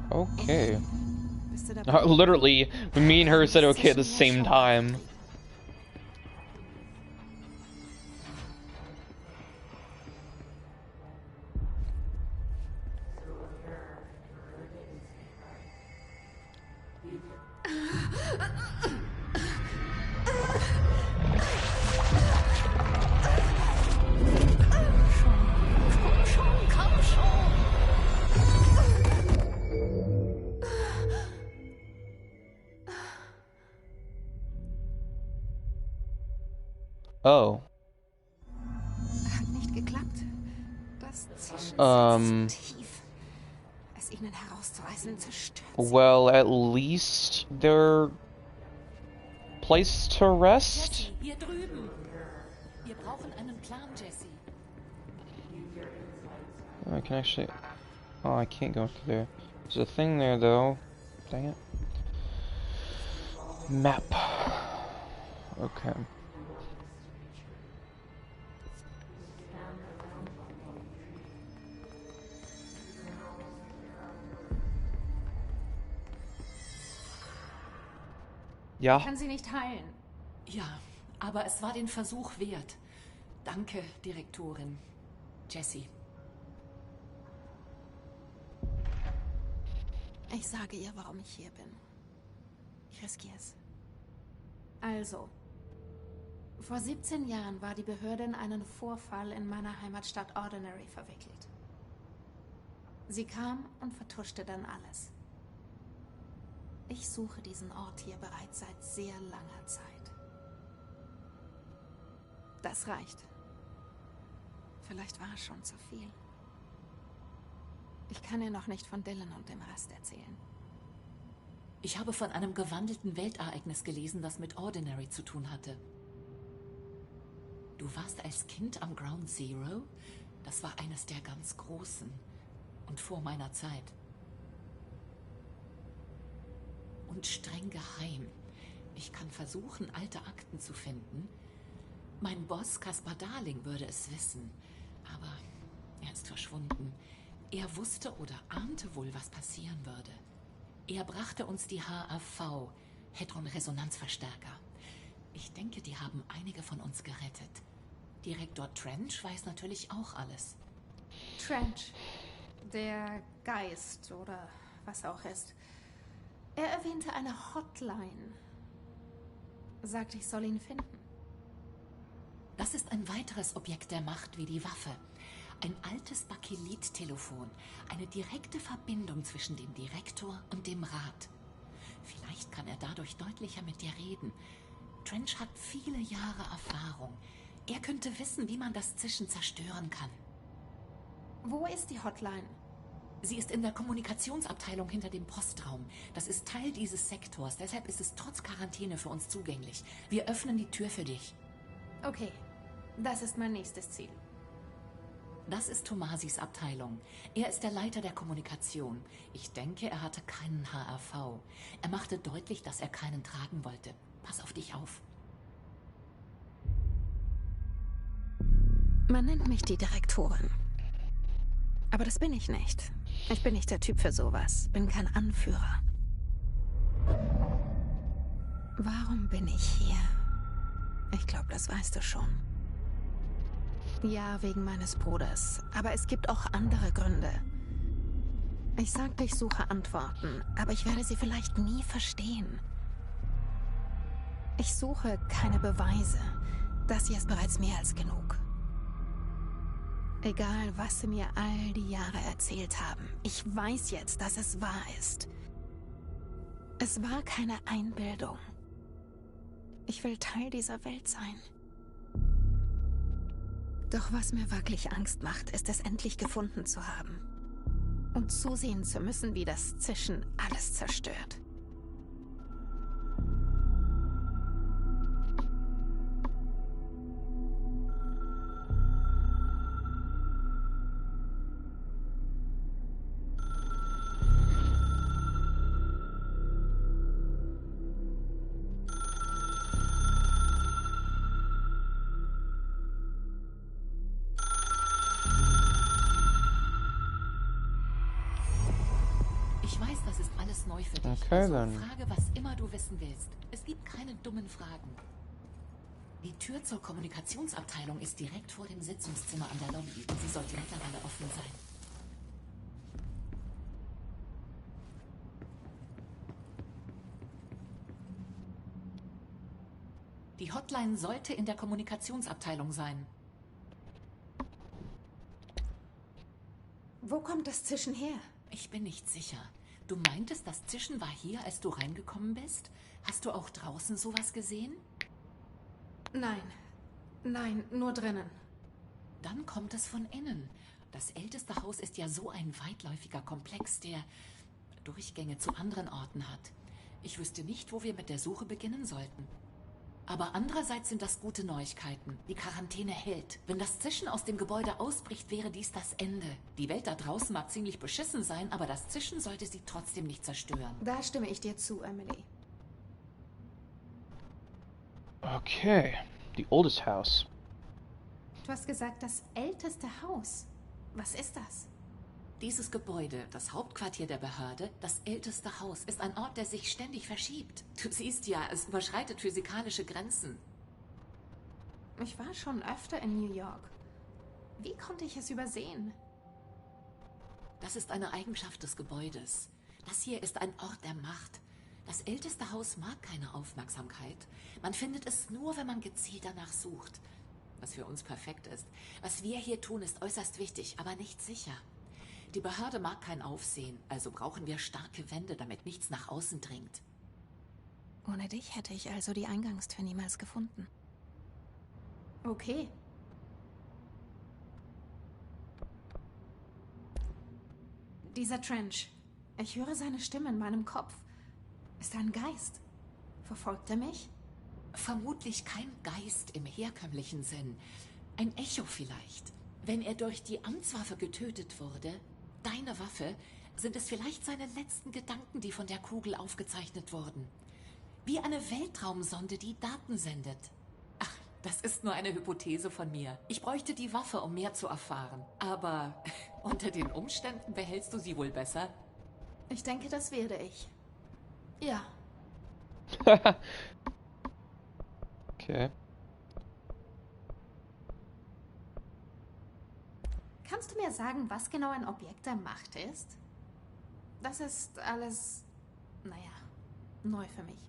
Okay. Bist du dabei? Literally, me and her said okay at the same time. Komm schon! Oh. Hat nicht geklappt. Das Zischen sitzt so tief. Es ihnen herauszureißen, zerstört sie. Well, at least they're place to rest. Jessie, hier drüben. Wir brauchen einen Plan, Jessie. I can actually... Oh, I can't go through there. There's a thing there, though. Dang it. Map. Okay. Ja. Ich kann sie nicht heilen. Ja, aber es war den Versuch wert. Danke, Direktorin. Jessie. Ich sage ihr, warum ich hier bin. Ich riskiere es. Also, vor 17 Jahren war die Behörde in einen Vorfall in meiner Heimatstadt Ordinary verwickelt. Sie kam und vertuschte dann alles. Ich suche diesen Ort hier bereits seit sehr langer Zeit. Das reicht. Vielleicht war es schon zu viel. Ich kann ihr noch nicht von Dylan und dem Rest erzählen. Ich habe von einem gewandelten Weltereignis gelesen, das mit Ordinary zu tun hatte. Du warst als Kind am Ground Zero? Das war eines der ganz großen. Und vor meiner Zeit. Und streng geheim. Ich kann versuchen, alte Akten zu finden. Mein Boss, Caspar Darling, würde es wissen. Aber er ist verschwunden. Er wusste oder ahnte wohl, was passieren würde. Er brachte uns die HAV, Hadron-Resonanzverstärker. Ich denke, die haben einige von uns gerettet. Direktor Trench weiß natürlich auch alles. Trench, der Geist oder was auch ist. Er erwähnte eine Hotline. Sagte, ich soll ihn finden. Das ist ein weiteres Objekt der Macht wie die Waffe. Ein altes Bakelit-Telefon. Eine direkte Verbindung zwischen dem Direktor und dem Rat. Vielleicht kann er dadurch deutlicher mit dir reden. Trench hat viele Jahre Erfahrung. Er könnte wissen, wie man das Zischen zerstören kann. Wo ist die Hotline? Sie ist in der Kommunikationsabteilung hinter dem Postraum. Das ist Teil dieses Sektors. Deshalb ist es trotz Quarantäne für uns zugänglich. Wir öffnen die Tür für dich. Okay, das ist mein nächstes Ziel. Das ist Tomasis Abteilung. Er ist der Leiter der Kommunikation. Ich denke, er hatte keinen HRV. Er machte deutlich, dass er keinen tragen wollte. Pass auf dich auf. Man nennt mich die Direktorin. Aber das bin ich nicht. Ich bin nicht der Typ für sowas. Bin kein Anführer. Warum bin ich hier? Ich glaube, das weißt du schon. Ja, wegen meines Bruders. Aber es gibt auch andere Gründe. Ich sagte, ich suche Antworten, aber ich werde sie vielleicht nie verstehen. Ich suche keine Beweise. Das hier ist bereits mehr als genug. Egal, was sie mir all die Jahre erzählt haben. Ich weiß jetzt, dass es wahr ist. Es war keine Einbildung. Ich will Teil dieser Welt sein. Doch was mir wirklich Angst macht, ist es endlich gefunden zu haben. Und zusehen zu müssen, wie das Zischen alles zerstört. Ich weiß, das ist alles neu für dich. Okay, Also dann. frage, was immer du wissen willst. Es gibt keine dummen Fragen. Die Tür zur Kommunikationsabteilung ist direkt vor dem Sitzungszimmer an der Lobby und sie sollte mittlerweile offen sein. Die Hotline sollte in der Kommunikationsabteilung sein. Wo kommt das Zischen her? Ich bin nicht sicher. Du meintest, das Zischen war hier, als du reingekommen bist? Hast du auch draußen sowas gesehen? Nein. Nein, nur drinnen. Dann kommt es von innen. Das älteste Haus ist ja so ein weitläufiger Komplex, der Durchgänge zu anderen Orten hat. Ich wüsste nicht, wo wir mit der Suche beginnen sollten. Aber andererseits sind das gute Neuigkeiten. Die Quarantäne hält. Wenn das Zischen aus dem Gebäude ausbricht, wäre dies das Ende. Die Welt da draußen mag ziemlich beschissen sein, aber das Zischen sollte sie trotzdem nicht zerstören. Da stimme ich dir zu, Emily. Okay. The oldest house. Du hast gesagt, das älteste Haus. Was ist das? Dieses Gebäude, das Hauptquartier der Behörde, das älteste Haus, ist ein Ort, der sich ständig verschiebt. Du siehst ja, es überschreitet physikalische Grenzen. Ich war schon öfter in New York. Wie konnte ich es übersehen? Das ist eine Eigenschaft des Gebäudes. Das hier ist ein Ort der Macht. Das älteste Haus mag keine Aufmerksamkeit. Man findet es nur, wenn man gezielt danach sucht. Was für uns perfekt ist. Was wir hier tun, ist äußerst wichtig, aber nicht sicher. Die Behörde mag kein Aufsehen, also brauchen wir starke Wände, damit nichts nach außen dringt. Ohne dich hätte ich also die Eingangstür niemals gefunden. Okay. Dieser Trench. Ich höre seine Stimme in meinem Kopf. Ist er ein Geist? Verfolgt er mich? Vermutlich kein Geist im herkömmlichen Sinn. Ein Echo vielleicht. Wenn er durch die Amtswaffe getötet wurde, deine Waffe, sind es vielleicht seine letzten Gedanken, die von der Kugel aufgezeichnet wurden. Wie eine Weltraumsonde, die Daten sendet. Ach, das ist nur eine Hypothese von mir. Ich bräuchte die Waffe, um mehr zu erfahren. Aber unter den Umständen behältst du sie wohl besser? Ich denke, das werde ich. Ja. Okay. Kannst du mir sagen, was genau ein Objekt der Macht ist? Das ist alles, naja, neu für mich.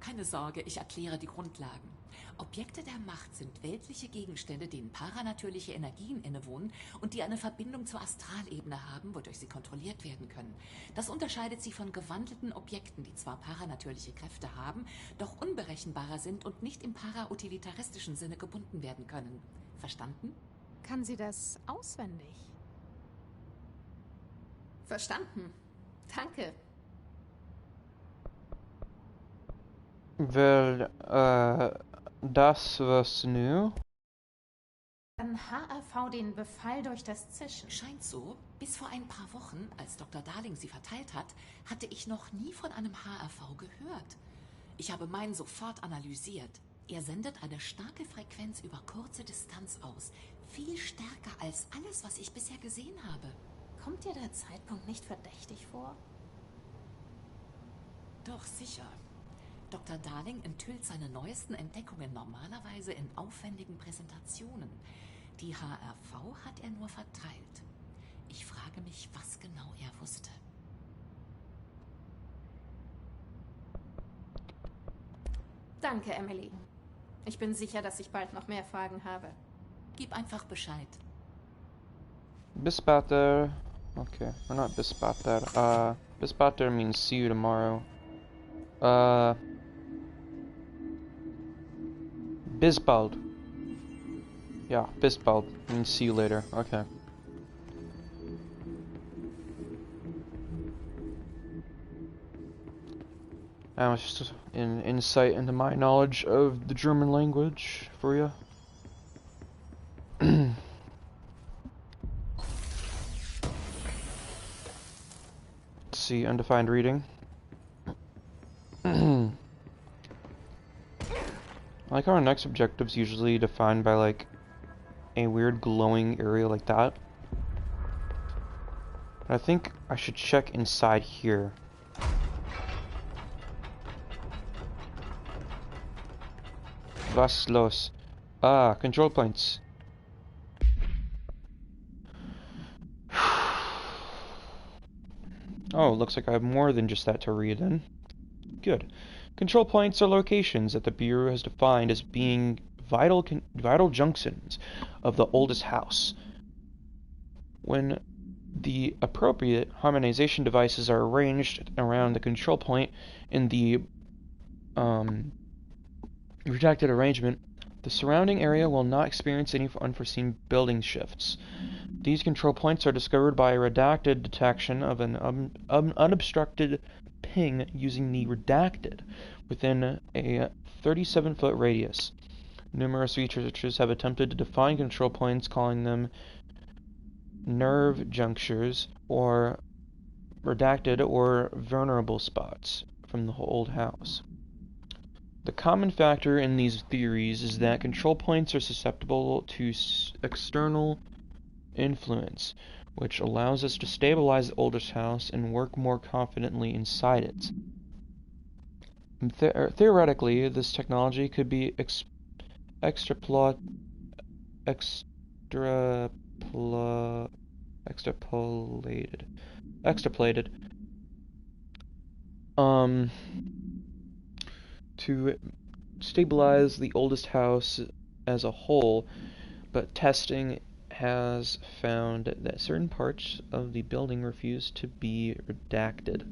Keine Sorge, ich erkläre die Grundlagen. Objekte der Macht sind weltliche Gegenstände, denen paranatürliche Energien innewohnen und die eine Verbindung zur Astralebene haben, wodurch sie kontrolliert werden können. Das unterscheidet sie von gewandelten Objekten, die zwar paranatürliche Kräfte haben, doch unberechenbarer sind und nicht im parautilitaristischen Sinne gebunden werden können. Verstanden? Kann sie das auswendig? Verstanden. Danke. Well, das was new? An HRV den Befall durch das Zischen. Scheint so. Bis vor ein paar Wochen, als Dr. Darling sie verteilt hat, hatte ich noch nie von einem HRV gehört. Ich habe meinen sofort analysiert. Er sendet eine starke Frequenz über kurze Distanz aus. Viel stärker als alles, was ich bisher gesehen habe. Kommt dir der Zeitpunkt nicht verdächtig vor? Doch, sicher. Dr. Darling enthüllt seine neuesten Entdeckungen normalerweise in aufwendigen Präsentationen. Die HRV hat er nur verteilt. Ich frage mich, was genau er wusste. Danke, Emily. Ich bin sicher, dass ich bald noch mehr Fragen habe. Gib einfach Bescheid. Bis später. Okay, or not bis später. Bis später means see you tomorrow. Bis bald. Yeah, bis bald means see you later. Okay. That was just an insight into my knowledge of the German language for you. Let's see, undefined reading. I like how our next objective's usually defined by like a weird glowing area like that. But I think I should check inside here. Was los? Ah, control points. Oh, looks like I have more than just that to read then. Good. Control points are locations that the Bureau has defined as being vital junctions of the oldest house. When the appropriate harmonization devices are arranged around the control point in the protected arrangement, the surrounding area will not experience any unforeseen building shifts. These control points are discovered by a redacted detection of an unobstructed ping using the redacted within a 37-foot radius. Numerous researchers have attempted to define control points, calling them nerve junctures or redacted or vulnerable spots from the old house. The common factor in these theories is that control points are susceptible to external influence, which allows us to stabilize the oldest house and work more confidently inside it. Theoretically, this technology could be extrapolated to stabilize the oldest house as a whole, but testing has found that certain parts of the building refuse to be redacted.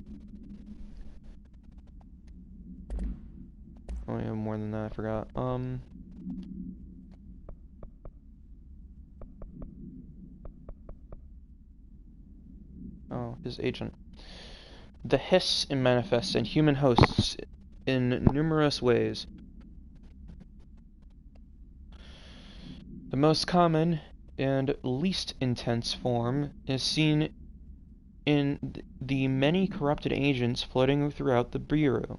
Oh, yeah, more than that, I forgot. Oh, his agent. The hiss manifests in human hosts in numerous ways. The most common and least intense form is seen in the many corrupted agents floating throughout the Bureau.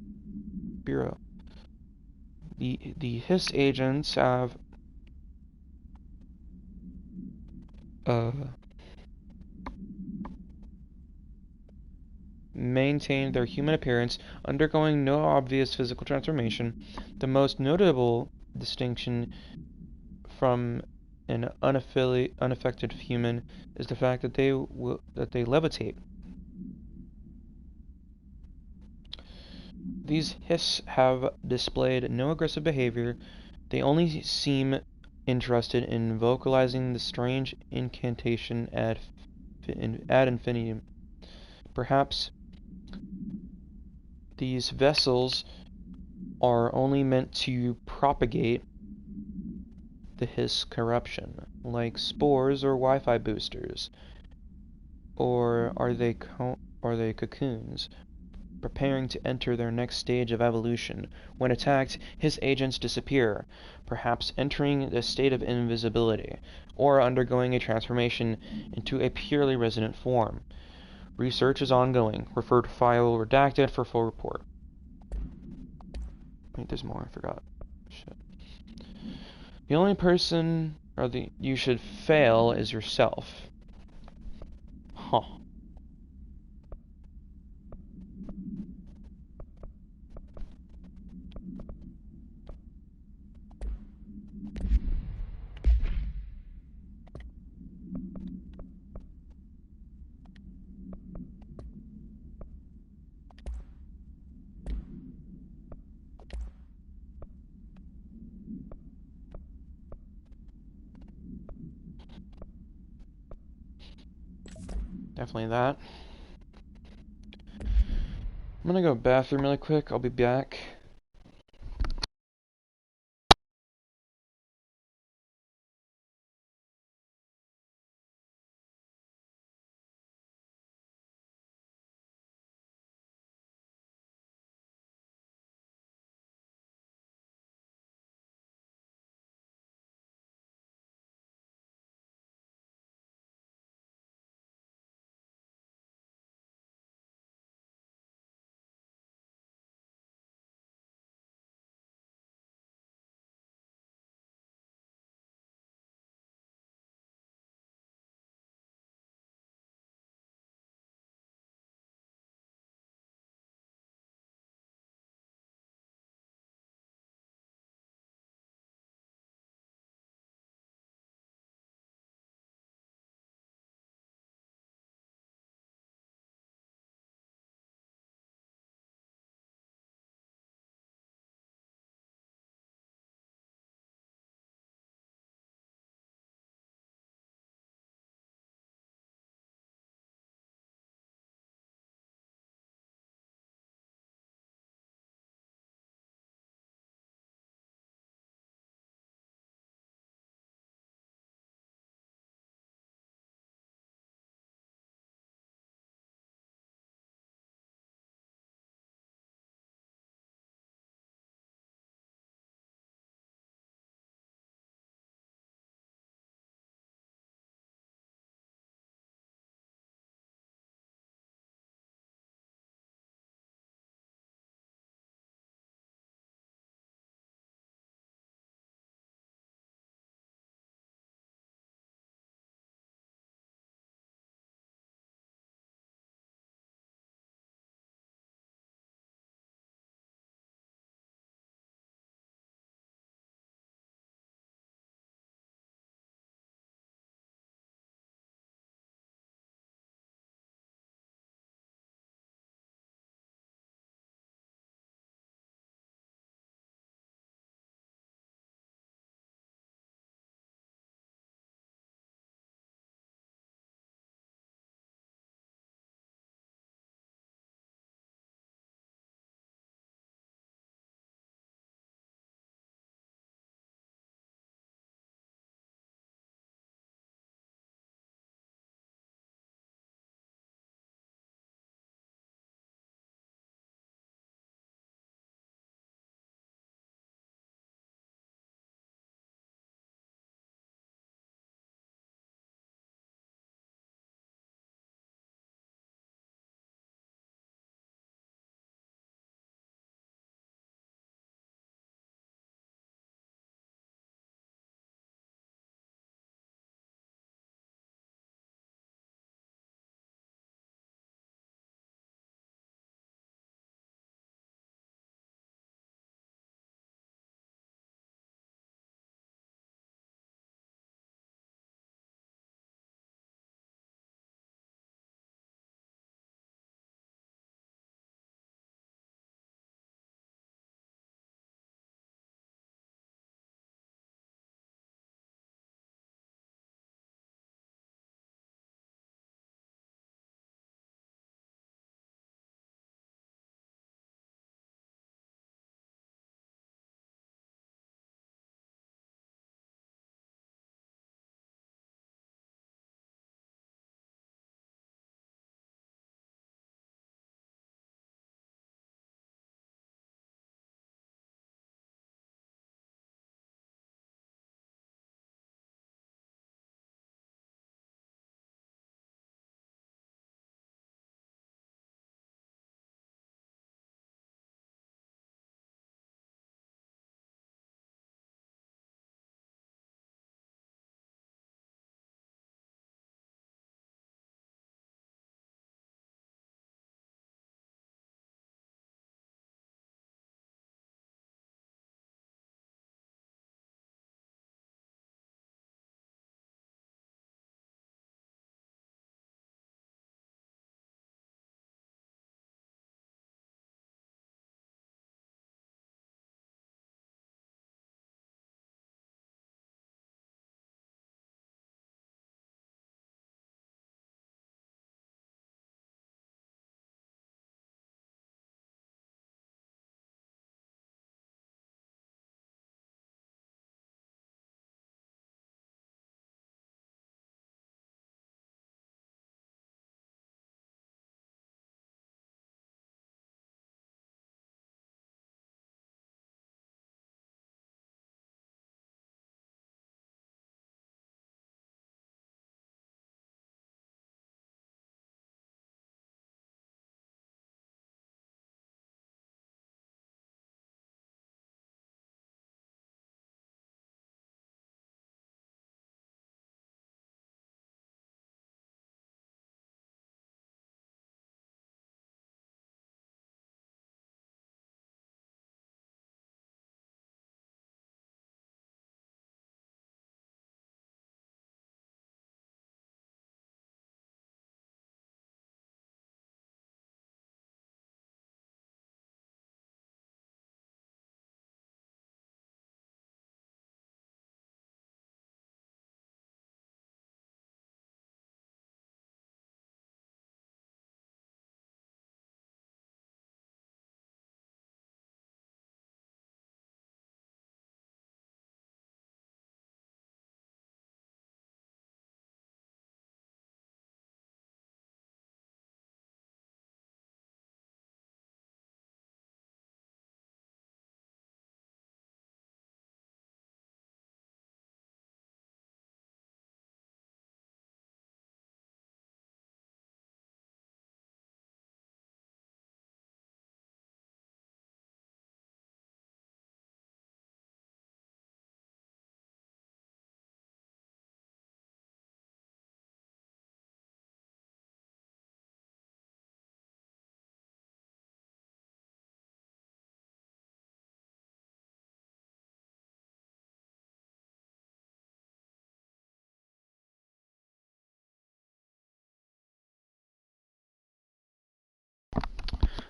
The hiss agents have maintained their human appearance, undergoing no obvious physical transformation. The most notable distinction from an unaffected human is the fact that they levitate. These hiss have displayed no aggressive behavior. They only seem interested in vocalizing the strange incantation ad infinitum. Perhaps these vessels are only meant to propagate the hiss corruption, like spores or Wi-Fi boosters. Or are they cocoons, preparing to enter their next stage of evolution? When attacked, his agents disappear, perhaps entering a state of invisibility, or undergoing a transformation into a purely resident form. Research is ongoing. Refer to file redacted for full report. Wait, there's more, I forgot. Shit. The only person you should fail is yourself. Huh. Definitely that. I'm gonna go to the bathroom really quick. I'll be back.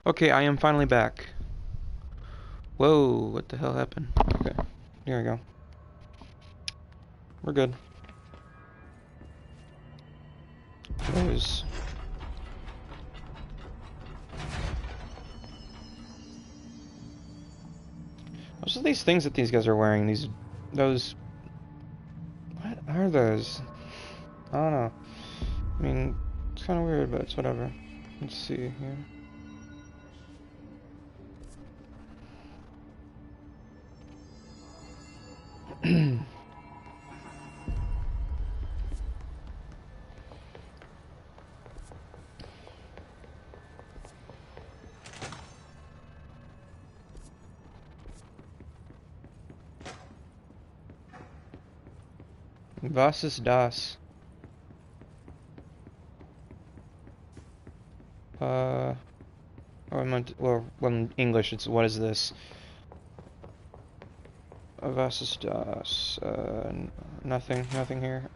Okay, I am finally back. Whoa, what the hell happened? Okay, here we go. We're good. Those. What's with these things that these guys are wearing? Those. What are those? I don't know. I mean, it's kind of weird, but it's whatever. Let's see here. Was ist das? Well, in English, it's what is this? Was ist das? Nothing here.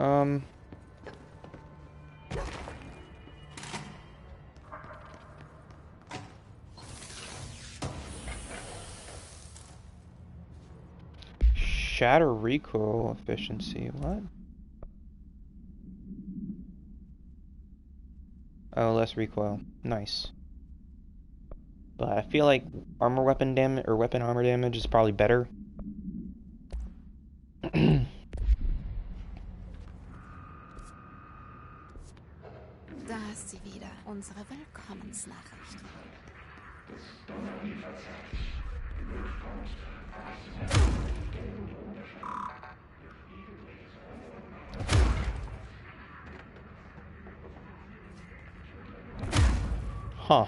Shatter recoil efficiency, what? Oh, less recoil. Nice. But I feel like armor weapon damage, or weapon armor damage is probably better. Da ist sie wieder, unsere Willkommensnachricht. Huh.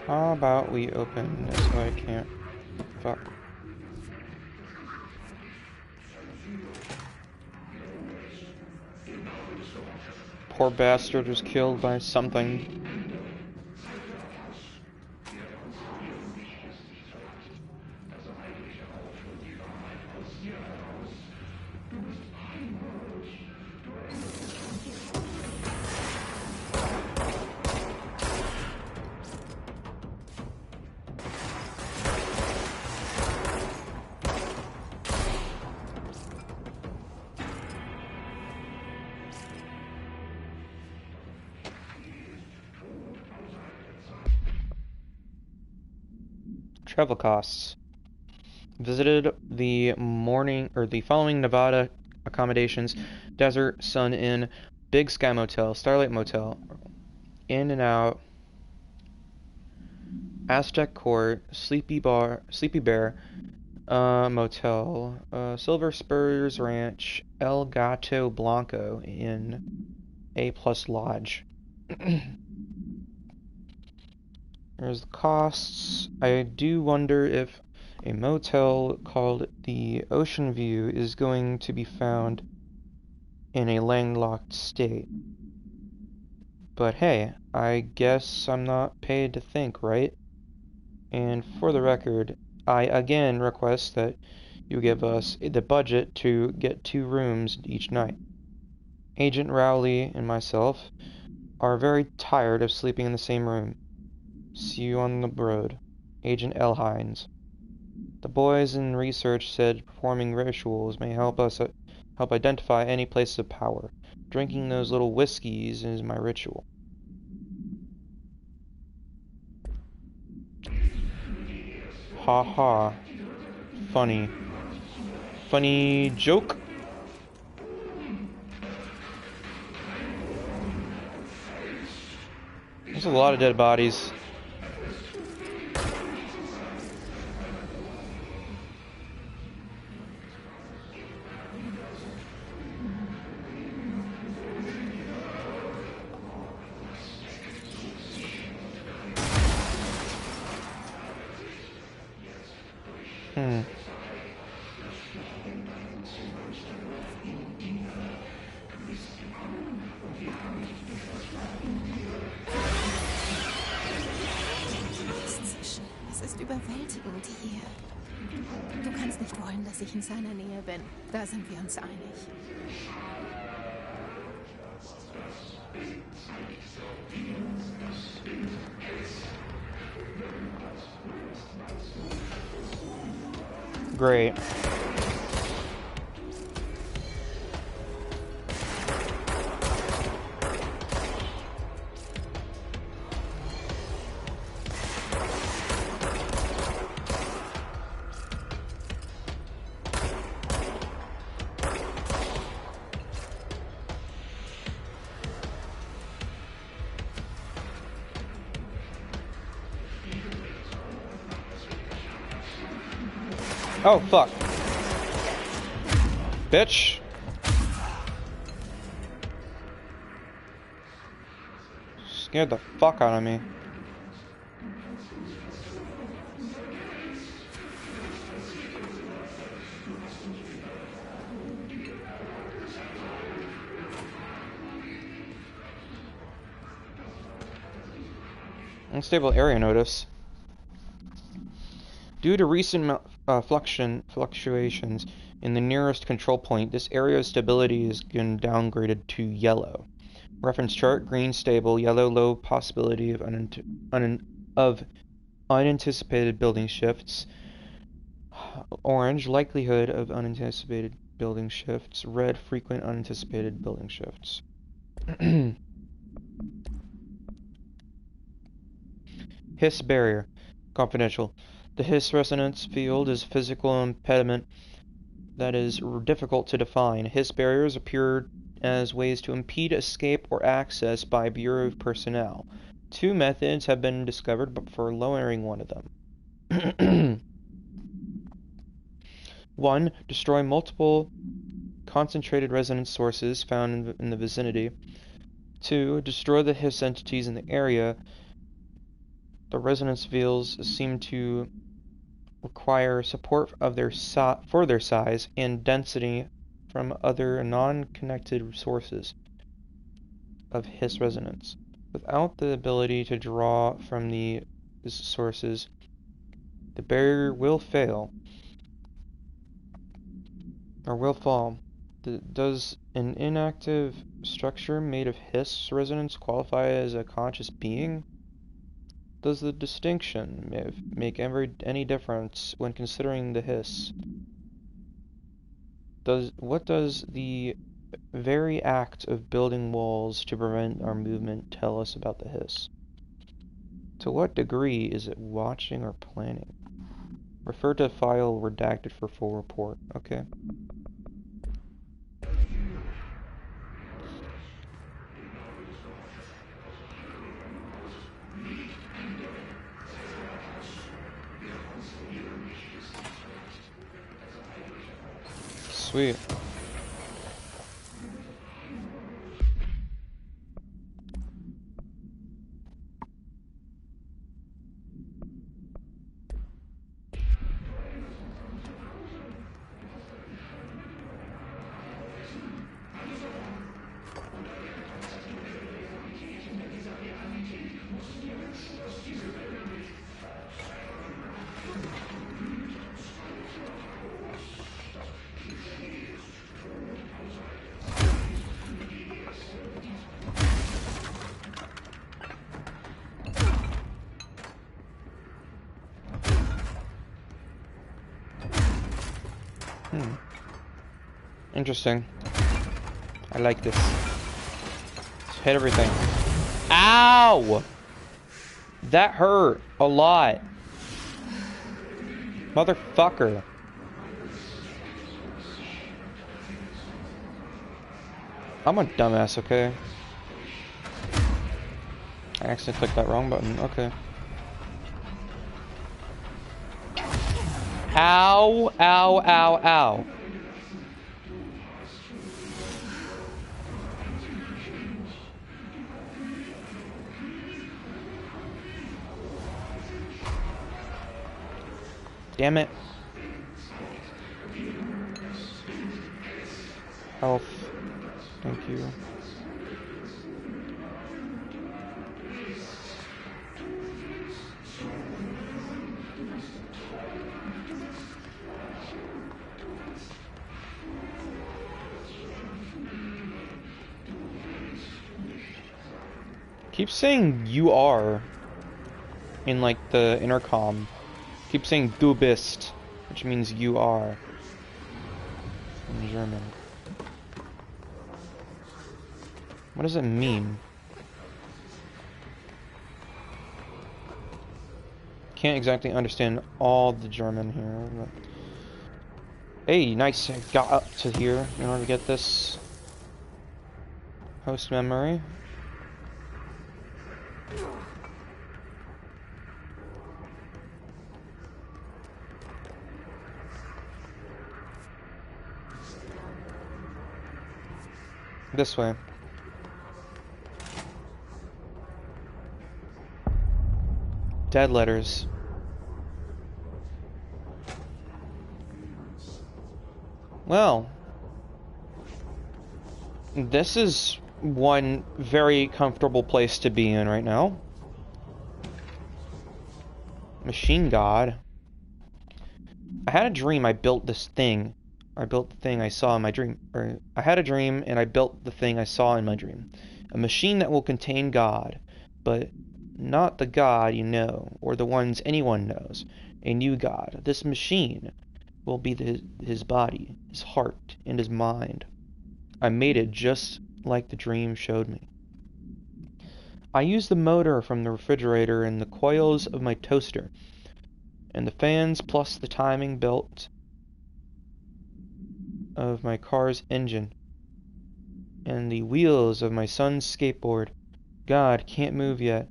How about we open this so I can't... Fuck. Poor bastard was killed by something. Travel costs. Visited the following Nevada accommodations: Desert, Sun Inn, Big Sky Motel, Starlight Motel, In and Out, Aztec Court, Sleepy Bear Motel, Silver Spurs Ranch, El Gato Blanco Inn, A Plus Lodge. There's the costs. I do wonder if a motel called the Ocean View is going to be found in a landlocked state. But hey, I guess I'm not paid to think, right? And for the record, I again request that you give us the budget to get 2 rooms each night. Agent Rowley and myself are very tired of sleeping in the same room. See you on the road. Agent L. Hines. The boys in research said performing rituals may help identify any place of power. Drinking those little whiskeys is my ritual. Ha ha. Funny. Funny joke? There's a lot of dead bodies. überwältigend hier. Du kannst nicht wollen, dass ich in seiner Nähe bin. Da sind wir uns einig. Great. Oh, fuck. Bitch. Scared the fuck out of me. Unstable area notice. Due to recent fluctuations in the nearest control point, this area's stability has been downgraded to yellow. Reference chart: green stable, yellow low possibility of unanticipated building shifts, orange likelihood of unanticipated building shifts, red frequent unanticipated building shifts. Hiss barrier. Confidential. The Hiss resonance field is a physical impediment that is difficult to define. Hiss barriers appear as ways to impede escape or access by Bureau personnel. 2 methods have been discovered for lowering one of them. 1. Destroy multiple concentrated resonance sources found in the vicinity. 2. Destroy the Hiss entities in the area. The resonance fields seem to require support of for their size and density from other non-connected sources of Hiss resonance. Without the ability to draw from these sources, the barrier will fail or will fall. Does an inactive structure made of Hiss resonance qualify as a conscious being? Does the distinction make any difference when considering the Hiss? What does the very act of building walls to prevent our movement tell us about the Hiss? To what degree is it watching or planning? Refer to file redacted for full report. Okay. Sweet. Interesting. I like this. Let's hit everything. Ow! That hurt a lot. Motherfucker. I'm a dumbass, okay? I accidentally clicked that wrong button. Okay. Ow, ow, ow, ow. Damn it. Health. Thank you. Keep saying you are in like the intercom. Keep saying du bist, which means you are in German. What does it mean? Can't exactly understand all the German here, but... Hey, nice, I got up to here in order to get this host memory. This way. Dead letters. Well, this is one very comfortable place to be in right now. Machine God. I had a dream I built this thing. I built the thing I saw in my dream. Or, I had a dream and I built the thing I saw in my dream. A machine that will contain God, but not the God you know, or the ones anyone knows. A new God. This machine will be his body, his heart, and his mind. I made it just like the dream showed me. I used the motor from the refrigerator and the coils of my toaster, and the fans plus the timing belt of my car's engine, and the wheels of my son's skateboard. God can't move yet,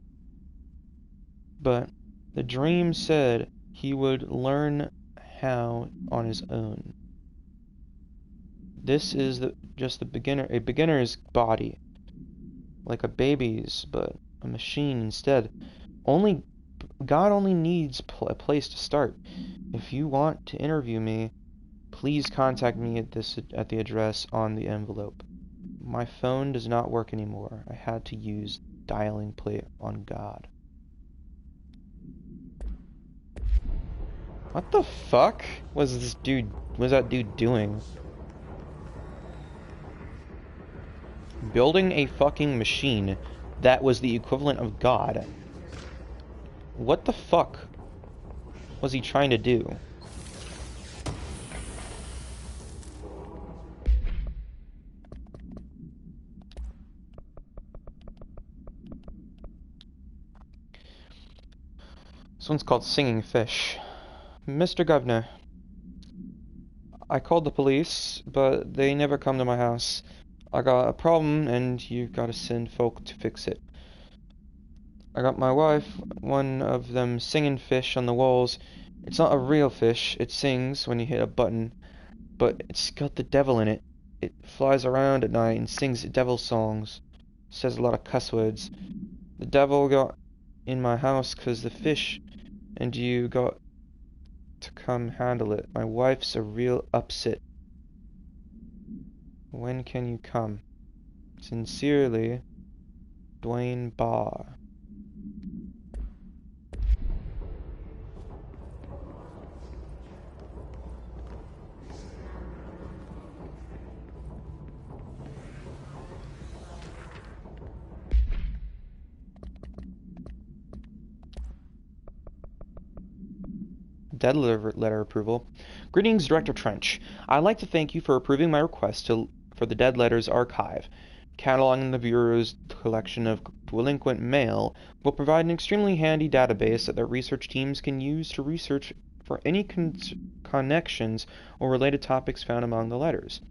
but the dream said he would learn how on his own. This is just a beginner's body, like a baby's, but a machine instead. God only needs a place to start. If you want to interview me, please contact me at the address on the envelope. My phone does not work anymore. I had to use dialing plate on God. What the fuck was that dude doing? Building a fucking machine that was the equivalent of God. What the fuck was he trying to do? This one's called Singing Fish. Mr. Governor, I called the police, but they never come to my house. I got a problem, and you gotta send folk to fix it. I got my wife, one of them singing fish on the walls. It's not a real fish, it sings when you hit a button, but it's got the devil in it. It flies around at night and sings devil songs. Says a lot of cuss words. The devil got in my house 'cause the fish, and you got to come handle it. My wife's a real upset. When can you come? Sincerely, Dwayne Barr. Dead letter approval. Greetings, Director Trench. I'd like to thank you for approving my request for the Dead Letters Archive. Cataloging the Bureau's collection of delinquent mail will provide an extremely handy database that the research teams can use to research for any connections or related topics found among the letters.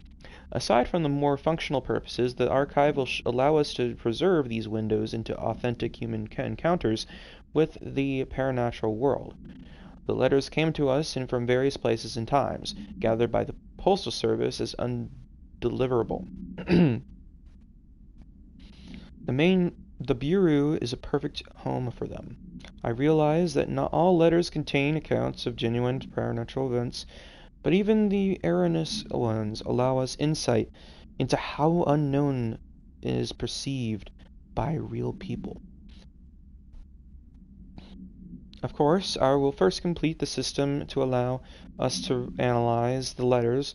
Aside from the more functional purposes, the archive will allow us to preserve these windows into authentic human encounters with the paranatural world. The letters came to us from various places and times, gathered by the Postal Service as undeliverable. The Bureau is a perfect home for them. I realize that not all letters contain accounts of genuine paranatural events, but even the erroneous ones allow us insight into how unknown is perceived by real people. Of course, I will first complete the system to allow us to analyze the letters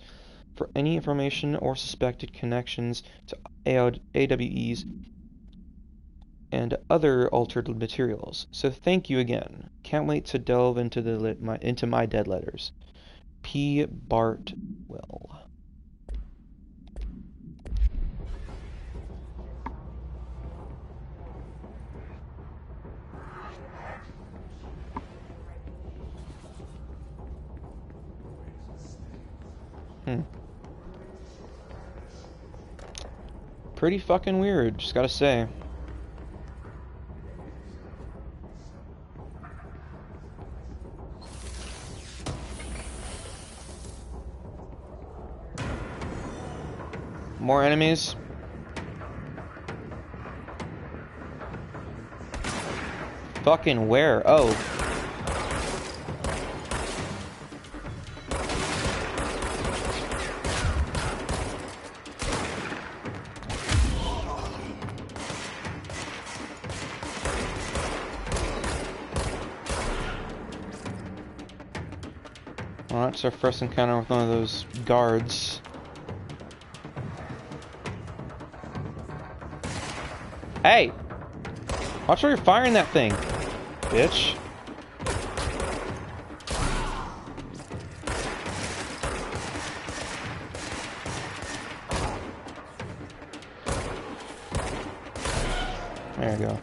for any information or suspected connections to AWE's and other altered materials. So thank you again. Can't wait to delve into into my dead letters. P. Bartwell. Pretty fucking weird, just gotta say. More enemies. Fucking where? Oh. Well, that's our first encounter with one of those guards. Hey! Watch where you're firing that thing, bitch. There you go.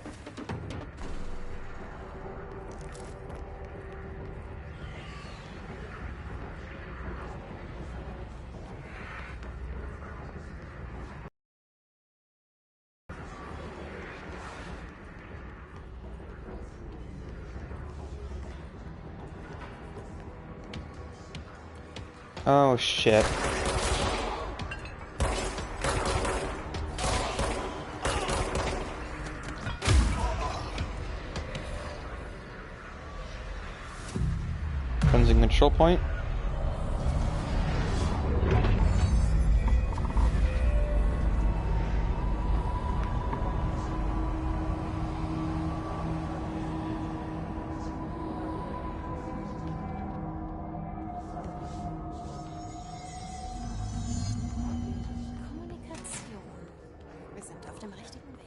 Oh shit. Cleansing control point. Kommunikation. Wir sind auf dem richtigen Weg.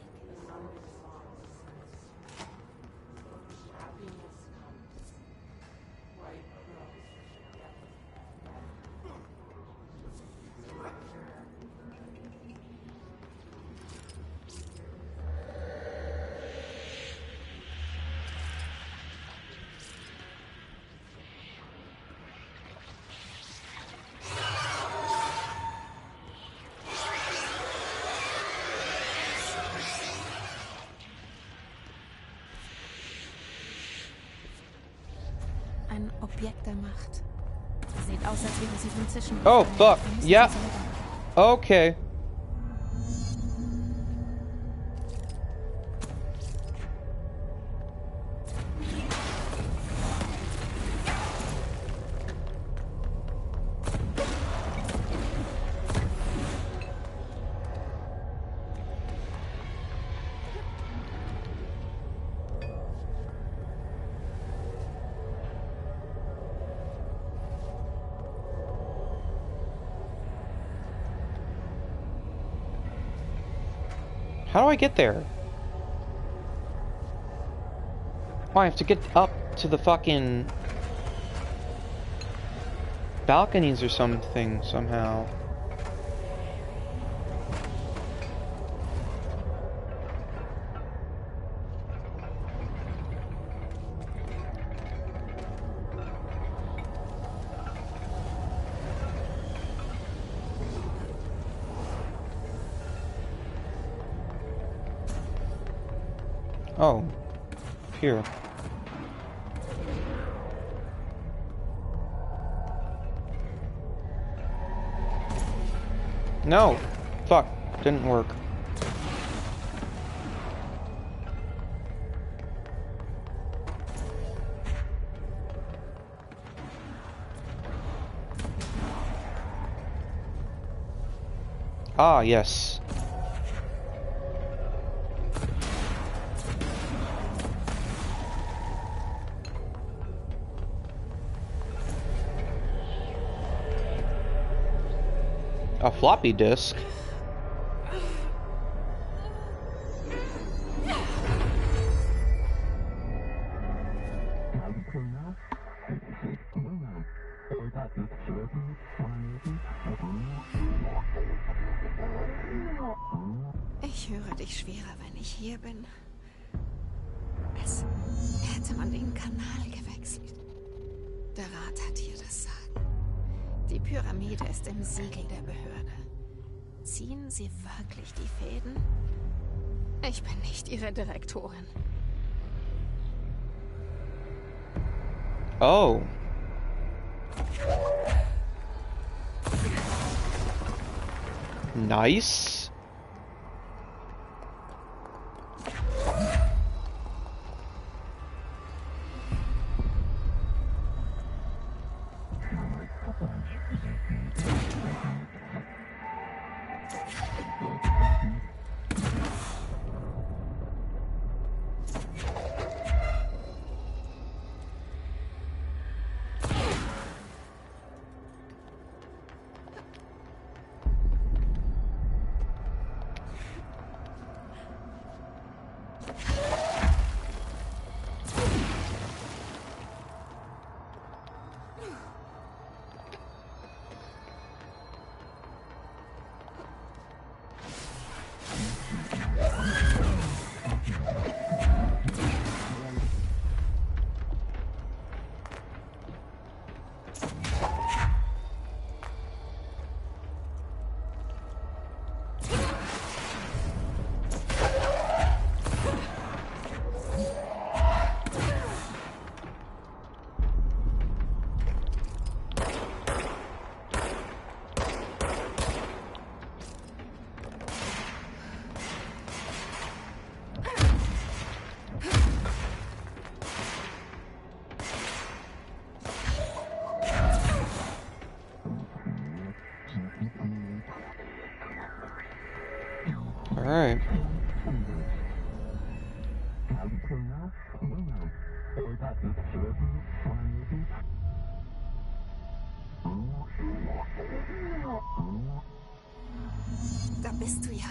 Ein Objekt der Macht. Sieht aus, als wäre sie vom Zischen. Oh fuck. Yeah. Okay. How do I get there? Oh, I have to get up to the fucking balconies or something somehow. Oh, here. No! Fuck, didn't work. Ah, yes. A floppy disk. höre dich schwerer, wenn ich hier bin. Als hätte man den Kanal gewechselt. Der Rat hat hier das Sagen. Die Pyramide ist im Siegel der Behörde. Ziehen Sie wirklich die Fäden? Ich bin nicht Ihre Direktorin. Oh. Nice. All right. Da bist du ja.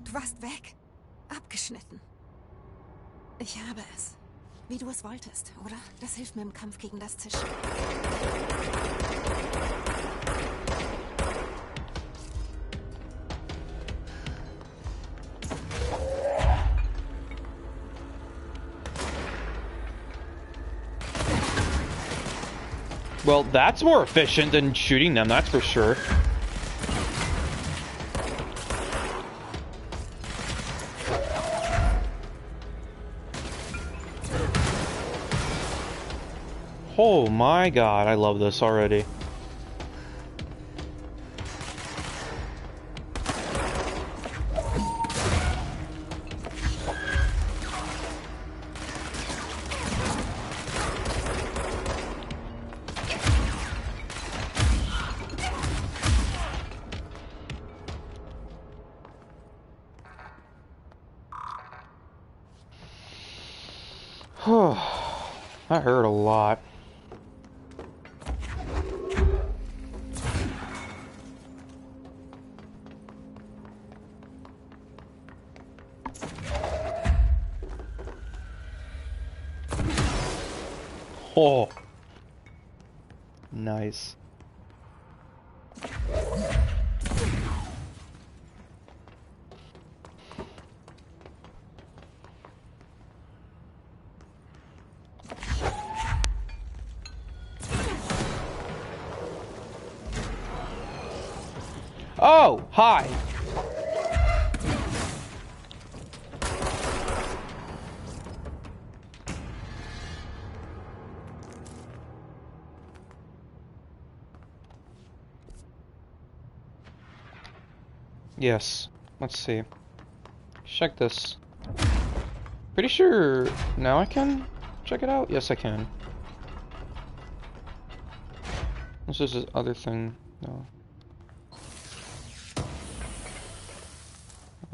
Du warst weg. Abgeschnitten. Ich habe es. Wie du es wolltest, oder? Das hilft mir im Kampf gegen das Zischen. Well, that's more efficient than shooting them, that's for sure. Oh my god, I love this already. That hurt a lot. Oh. Nice. Oh, hi. Yes. Let's see. Check this. Pretty sure now I can check it out? Yes, I can. This is this other thing. No.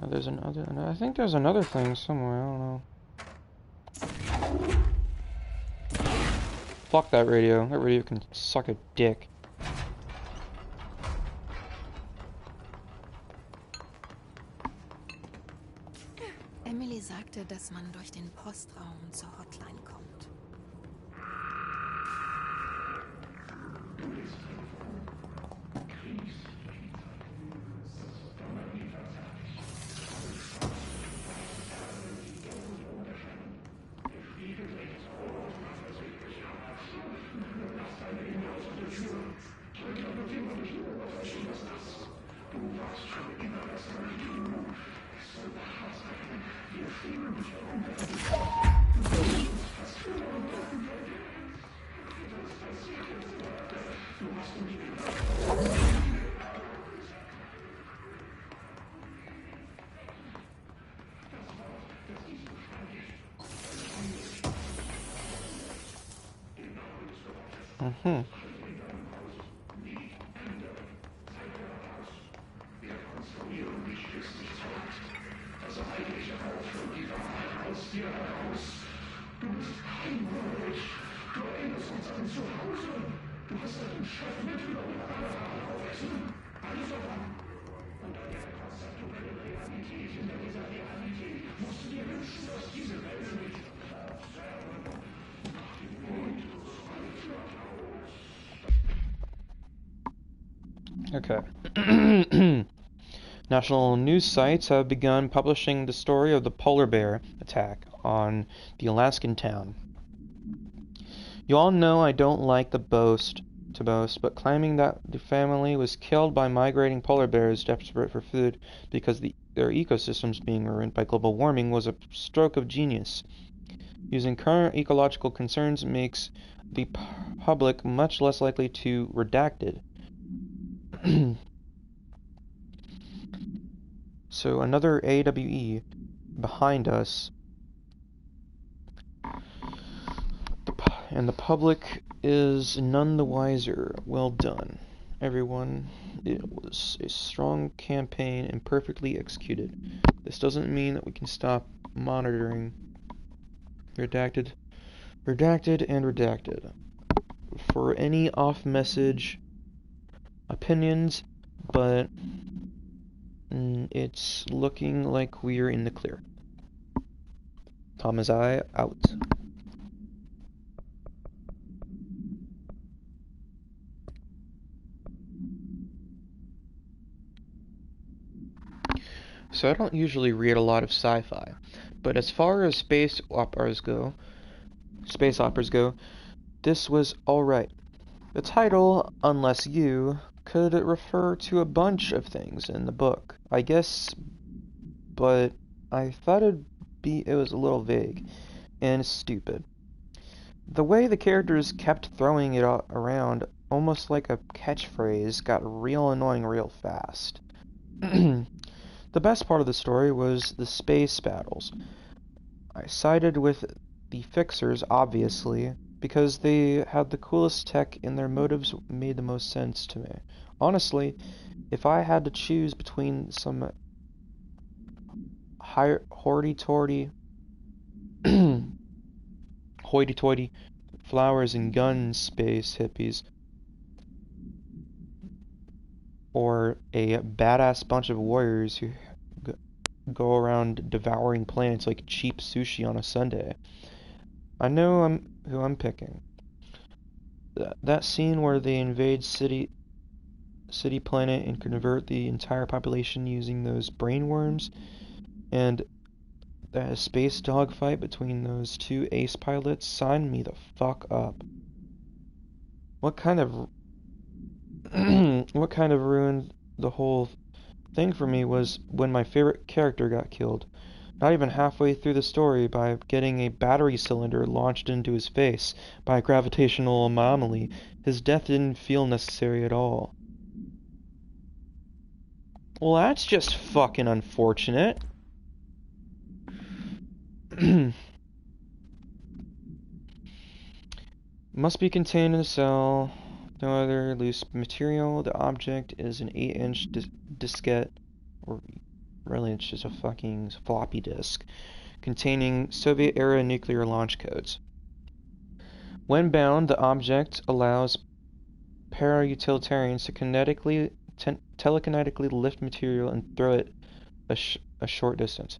There's another. I think there's another thing somewhere. I don't know. Fuck that radio. That radio can suck a dick. Emily sagte, dass man durch den Postraum zur Hotline kommt. Mm-hmm. Okay. National news sites have begun publishing the story of the polar bear attack on the Alaskan town. You all know I don't like to boast, but claiming that the family was killed by migrating polar bears desperate for food because their ecosystems being ruined by global warming was a stroke of genius. Using current ecological concerns makes the public much less likely to redacted. So another AWE behind us, and the public is none the wiser. Well done, everyone. It was a strong campaign and perfectly executed. This doesn't mean that we can stop monitoring redacted for any off-message opinions, but it's looking like we're in the clear. Thomas I out. So I don't usually read a lot of sci-fi, but as far as space operas go, this was alright. The title, Unless You, could refer to a bunch of things in the book, I guess, but I thought it was a little vague and stupid. The way the characters kept throwing it around, almost like a catchphrase, got real annoying real fast. The best part of the story was the space battles. I sided with the Fixers, obviously, because they had the coolest tech and their motives made the most sense to me. Honestly, if I had to choose between some hoity-toity hoity-toity flowers and gun space hippies, or a badass bunch of warriors who go around devouring planets like cheap sushi on a Sunday, I know who I'm picking. That scene where they invade city planet and convert the entire population using those brainworms, and that space dogfight between those two ace pilots, sign me the fuck up. What kind of ruined the whole thing for me was when my favorite character got killed. Not even halfway through the story, by getting a battery cylinder launched into his face by a gravitational anomaly. His death didn't feel necessary at all. Well, that's just fucking unfortunate. Must be contained in the cell. No other loose material. The object is an 8-inch diskette, or really it's just a fucking floppy disk, containing Soviet-era nuclear launch codes. When bound, the object allows para-utilitarians to telekinetically lift material and throw it a short distance.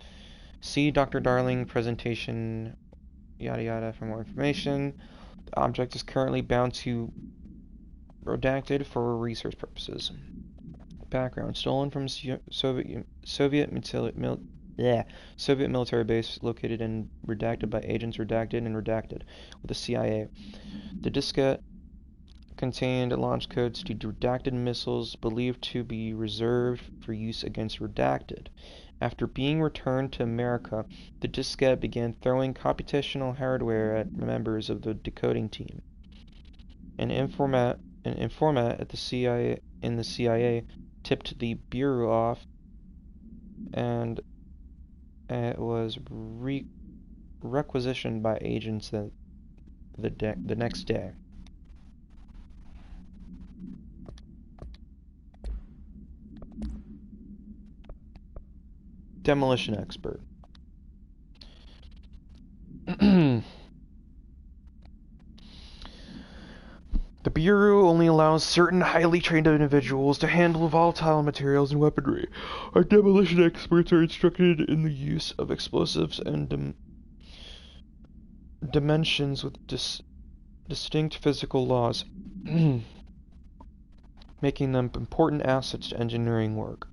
See Dr. Darling presentation, yada yada, for more information. The object is currently bound to redacted for research purposes. Background: stolen from Soviet military base located in redacted by agents redacted and redacted with the CIA. The diskette contained launch codes to redacted missiles believed to be reserved for use against redacted. After being returned to America, the diskette began throwing computational hardware at members of the decoding team. An informant at the CIA tipped the bureau off, and it was requisitioned by agents the next day. Demolition expert. The Bureau only allows certain highly trained individuals to handle volatile materials and weaponry. Our demolition experts are instructed in the use of explosives and dimensions with distinct physical laws, making them important assets to engineering work.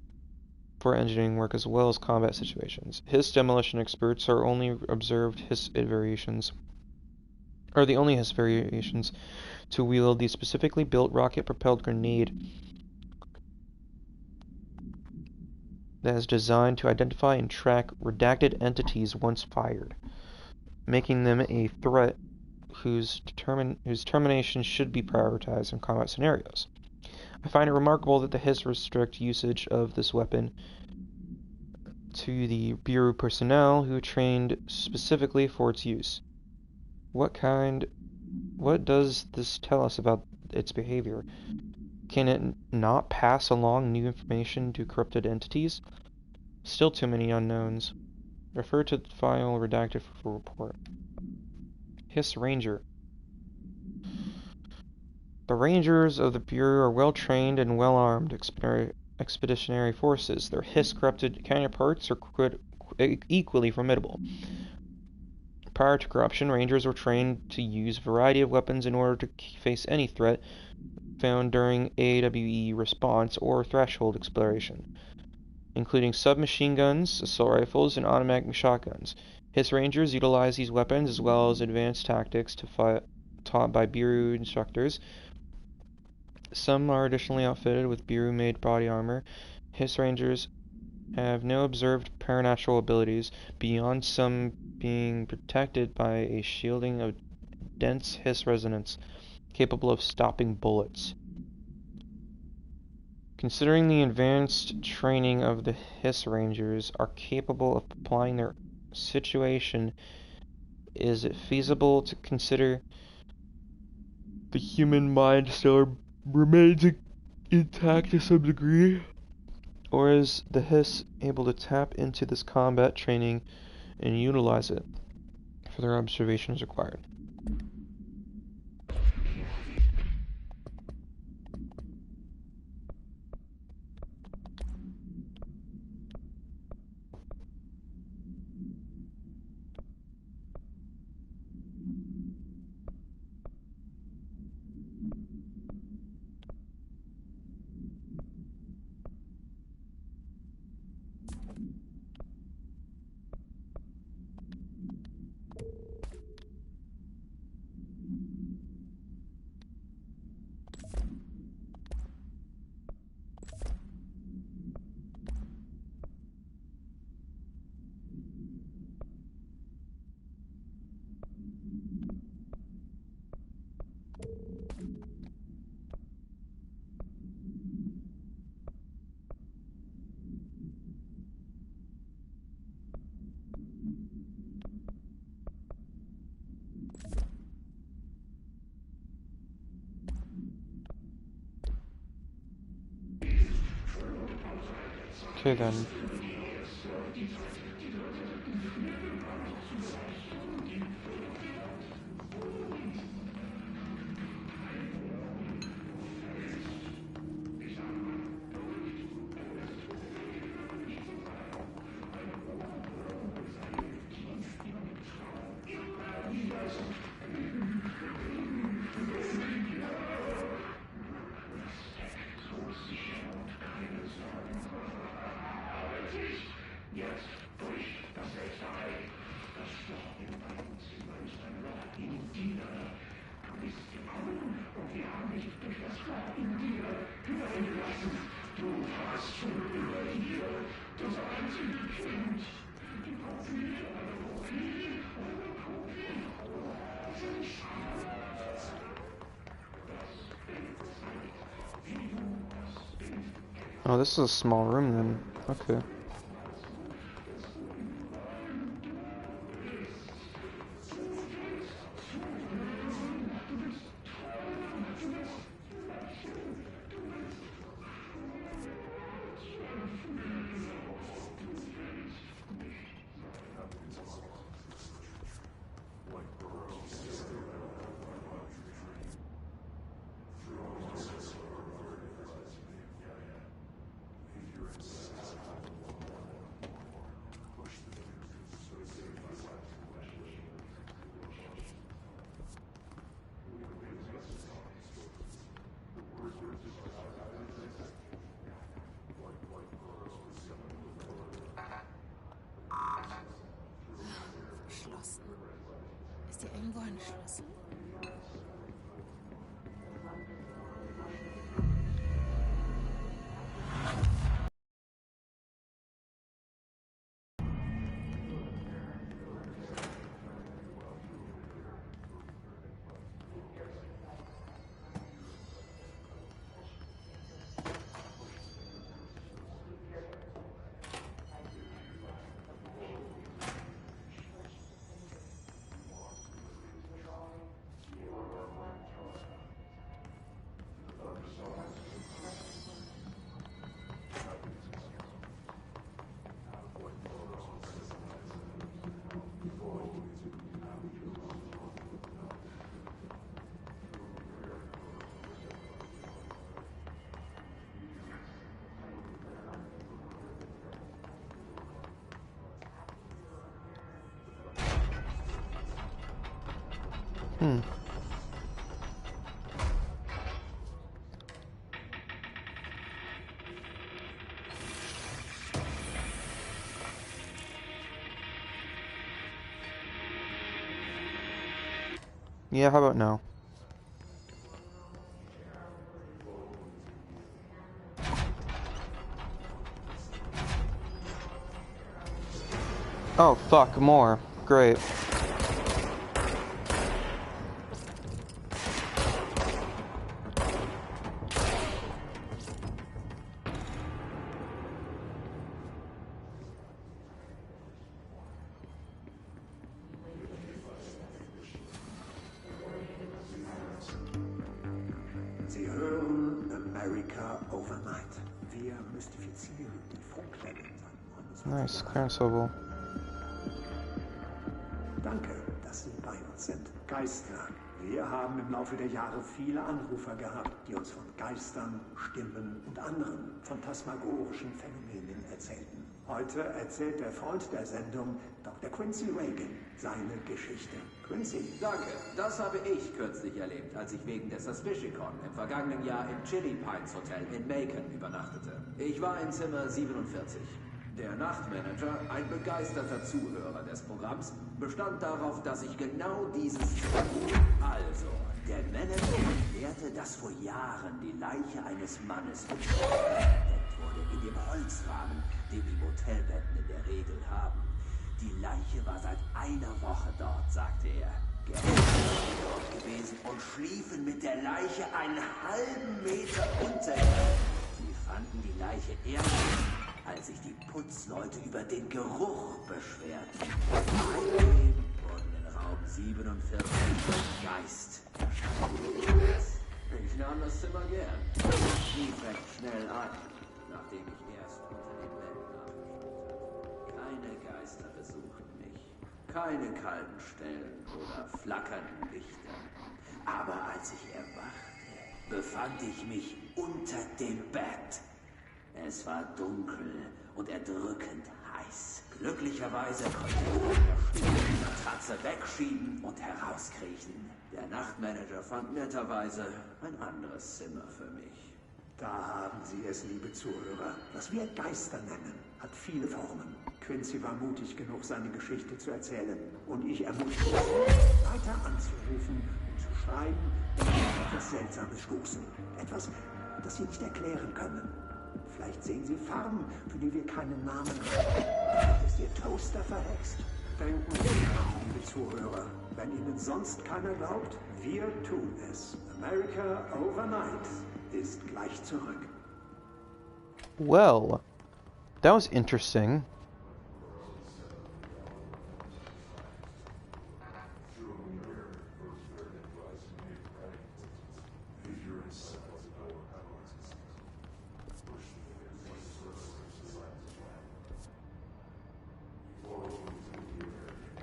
For engineering work as well as combat situations. His demolition experts are only observed his variations, are the only his variations to wield the specifically built rocket-propelled grenade that is designed to identify and track redacted entities once fired, making them a threat whose termination should be prioritized in combat scenarios. I find it remarkable that the Hiss restrict usage of this weapon to the Bureau personnel who trained specifically for its use. What does this tell us about its behavior? Can it not pass along new information to corrupted entities? Still too many unknowns. Refer to the file redacted for report. Hiss Ranger. The Rangers of the Bureau are well trained and well armed expeditionary forces. Their Hiss corrupted counterparts are equally formidable. Prior to corruption, Rangers were trained to use a variety of weapons in order to face any threat found during AWE response or threshold exploration, including submachine guns, assault rifles, and automatic shotguns. Hiss Rangers utilize these weapons as well as advanced tactics taught by Bureau instructors. Some are additionally outfitted with Bureau-made body armor. Hiss Rangers have no observed paranatural abilities, beyond some being protected by a shielding of dense Hiss resonance, capable of stopping bullets. Considering the advanced training of the Hiss Rangers are capable of applying their situation, is it feasible to consider the human mind still remains intact to some degree? Or is the Hiss able to tap into this combat training and utilize it for their observations required? Okay then. Oh, this is a small room then. Okay. Geschlossen. Ist hier irgendwo ein Schlüssel? Yeah, how about now? Oh, fuck, more. Great. Sie hören America Overnight. Wir mystifizieren die Funkwellen seit Nice, 29 clearance level. Danke, dass Sie bei uns sind. Geister. Wir haben im Laufe der Jahre viele Anrufer gehabt, die uns von Geistern, Stimmen und anderen phantasmagorischen Phänomenen erzählten. Heute erzählt der Freund der Sendung, Dr. Quincy Reagan, seine Geschichte. Quincy. Danke. Das habe ich kürzlich erlebt, als ich wegen der Suspicion im vergangenen Jahr im Chili Pines Hotel in Macon übernachtete. Ich war in Zimmer 47. Der Nachtmanager, ein begeisterter Zuhörer des Programms, bestand darauf, dass ich genau dieses... Also, der Manager erklärte, dass vor Jahren die Leiche eines Mannes entdeckt wurde in dem Holzrahmen, den die Motelbetten in der Regel haben. Die Leiche war seit einer Woche dort, sagte er. Gestern war sie dort gewesen und schliefen mit der Leiche einen halben Meter unter ihr. Sie fanden die Leiche erst, als sich die Putzleute über den Geruch beschwerten. Seitdem wurden in Raum 47 Geist erscheinen. Ich nahm das Zimmer gern. Ich schlief recht schnell ein, nachdem ich erst unter den Betten nachgeschaut hatte. Keine Geister besuchten mich. Keine kalten Stellen oder flackernden Lichter. Aber als ich erwachte, befand ich mich unter dem Bett. Es war dunkel und erdrückend heiß. Glücklicherweise konnte ich die Matratze wegschieben und herauskriechen. Der Nachtmanager fand netterweise ein anderes Zimmer für mich. Da haben Sie es, liebe Zuhörer. Was wir Geister nennen, hat viele Formen. Quincy war mutig genug, seine Geschichte zu erzählen. Und ich ermutige Sie, weiter anzurufen und zu schreiben, wenn Sie auf etwas Seltsames stoßen. Etwas, das Sie nicht erklären können. Vielleicht sehen Sie Farben, für die wir keinen Namen haben. Vielleicht ist Ihr Toaster verhext. Denken Sie daran, liebe Zuhörer. Wenn Ihnen sonst keiner glaubt, wir tun es. America Overnight ist gleich zurück. Well, that was interesting.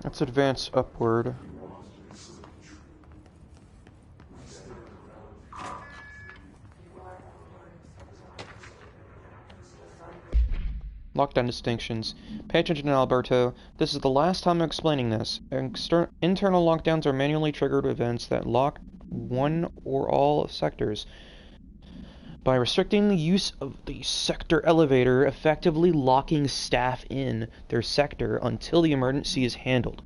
Let's advance upward. Lockdown distinctions. Pay attention, Alberto. This is the last time I'm explaining this. Internal lockdowns are manually triggered events that lock one or all sectors. By restricting the use of the sector elevator, effectively locking staff in their sector until the emergency is handled.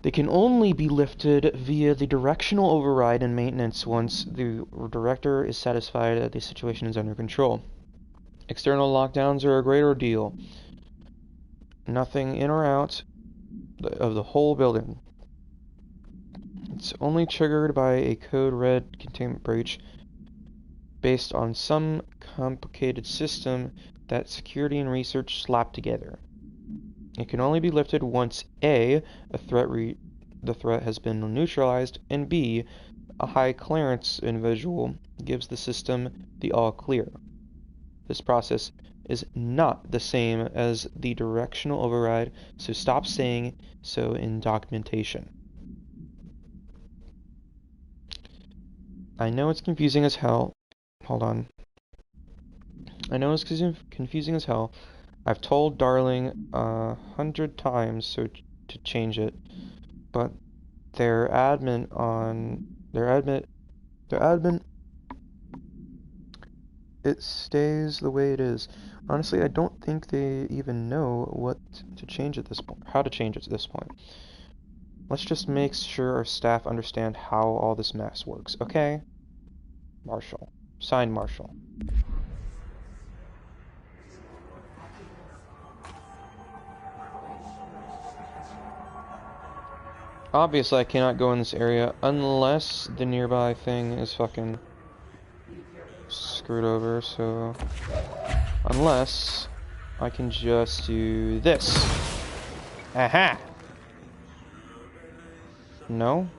They can only be lifted via the directional override and maintenance once the director is satisfied that the situation is under control. External lockdowns are a great ordeal. Nothing in or out of the whole building. It's only triggered by a code red containment breach based on some complicated system that security and research slap together. It can only be lifted once A, the threat has been neutralized, and B, a high clearance individual gives the system the all clear. This process is not the same as the directional override, so stop saying so in documentation. I know it's confusing as hell. Hold on. I know it's confusing as hell. I've told Darling 100 times to change it, but their admin, it stays the way it is. Honestly, I don't think they even know what to change at this point, how to change it at this point. Let's just make sure our staff understand how all this mess works, okay? Marshall. Signed, Marshall. Obviously, I cannot go in this area unless the nearby thing is fucking screwed over, so... Unless I can just do this. Aha! No?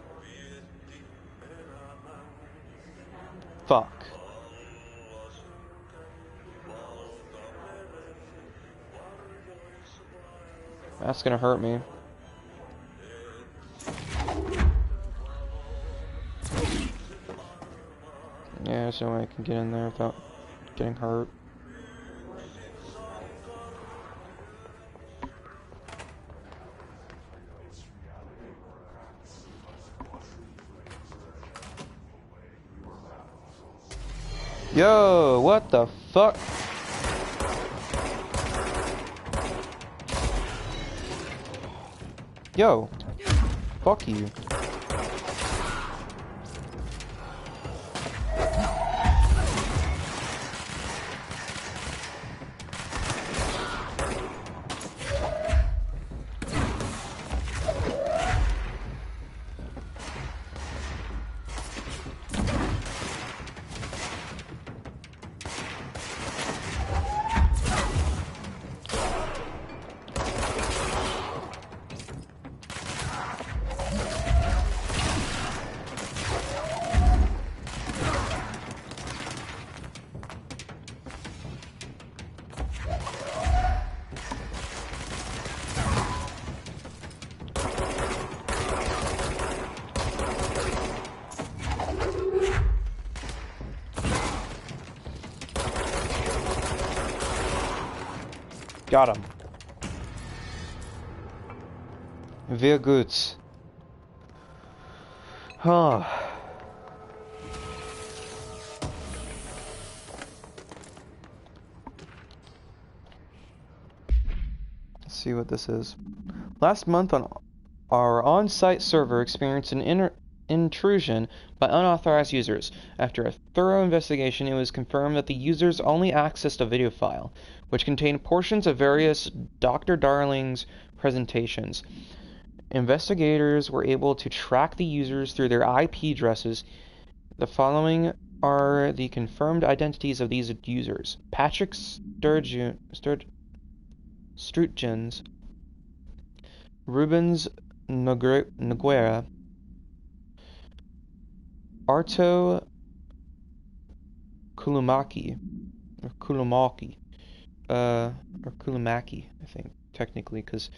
Fuck. That's gonna hurt me. Yeah, there's no way I can get in there without getting hurt. Yo, what the fuck? Yo, fuck you. Got him. Very good. Huh. Let's see what this is. Last month, our on-site server experienced an intrusion by unauthorized users. After a thorough investigation, it was confirmed that the users only accessed a video file, which contained portions of various Dr. Darling's presentations. Investigators were able to track the users through their IP addresses. The following are the confirmed identities of these users: Patrick Strutgens, Rubens Noguera, Arto Kulumaki, or Kulumaki, or Kulumaki, I think, technically, because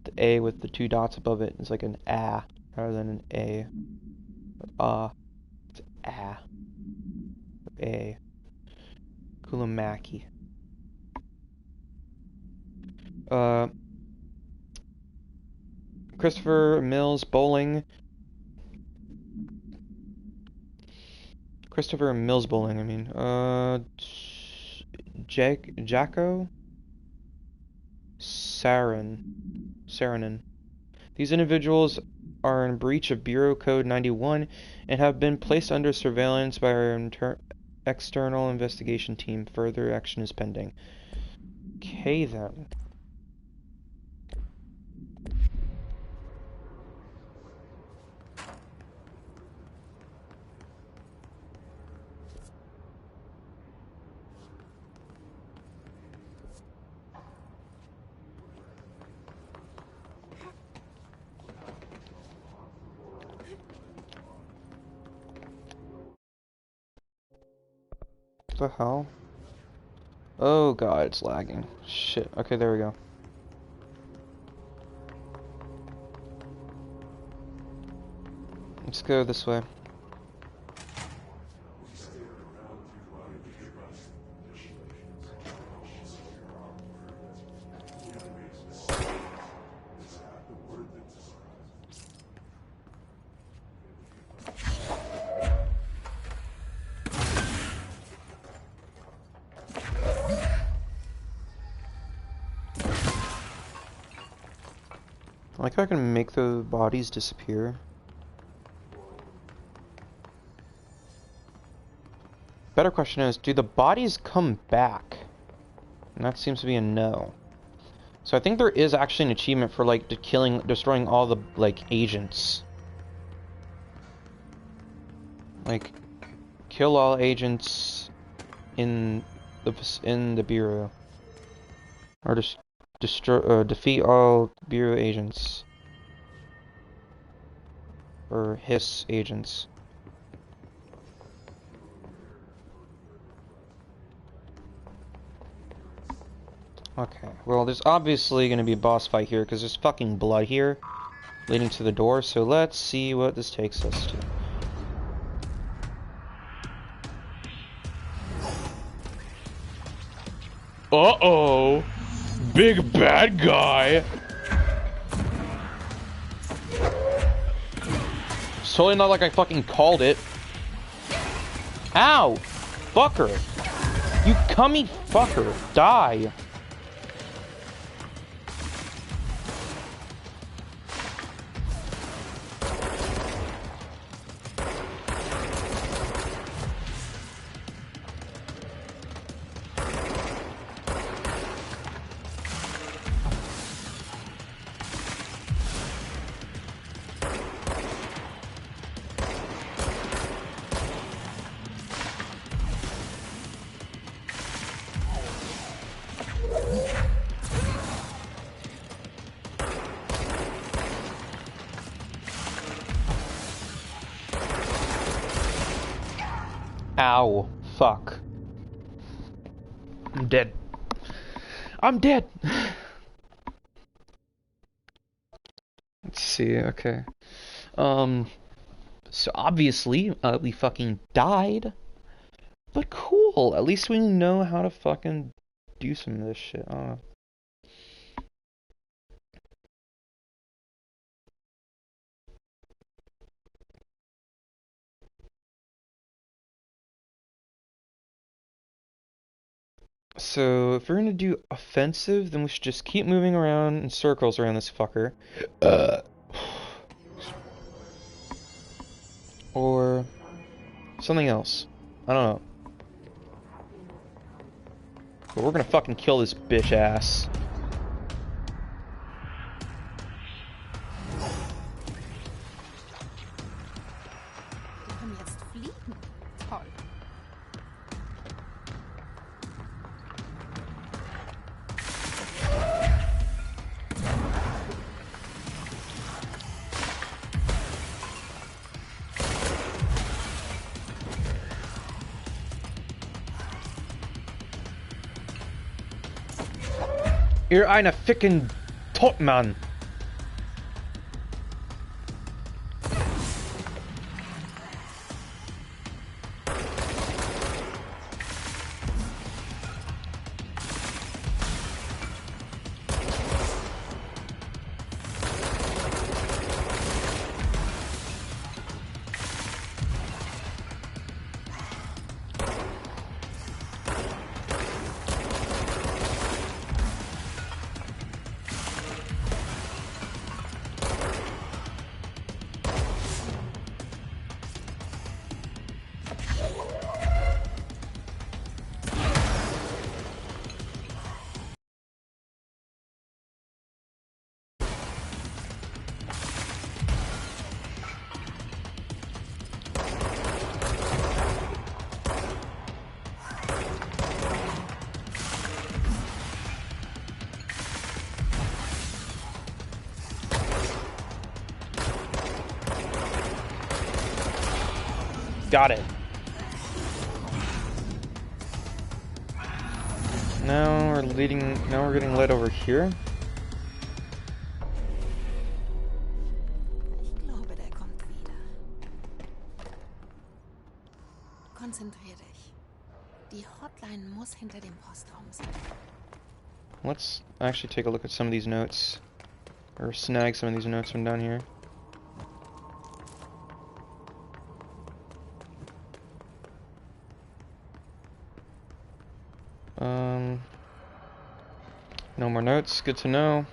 the A with the two dots above it is like an A rather than an A. It's A. A. Kulumaki. Christopher Mills Bowling, I mean. Jacko Saranen. These individuals are in breach of Bureau Code 91 and have been placed under surveillance by our external investigation team. Further action is pending. Okay then. What the hell? Oh god, it's lagging. Shit. Okay, there we go. Let's go this way. I like how I can make the bodies disappear. Better question is, do the bodies come back? And that seems to be a no. So I think there is actually an achievement for like destroying all the like agents. Like, kill all agents in the bureau, or just defeat all bureau agents, or hiss agents. Okay, well, there's obviously going to be a boss fight here, because there's fucking blood here, leading to the door, so let's see what this takes us to. Uh-oh! Big bad guy! It's totally not like I fucking called it. Ow! Fucker! You cummy fucker! Die! Ow. Fuck. I'm dead. I'm dead! Let's see, okay. So obviously, we fucking died. But cool, at least we know how to fucking do some of this shit. I don't know. So, if we're gonna do offensive, then we should just keep moving around in circles around this fucker. Or something else. I don't know. But we're gonna fucking kill this bitch ass. Wir können jetzt fliegen. Toll. You're eine ficken Totmann. Got it. Now we're getting led over here. Ich glaube, der kommt wieder. Konzentrier dich. Die Hotline muss hinter dem Postraum sein. Let's actually take a look at some of these notes. Or snag some of these notes from down here. No more notes, good to know.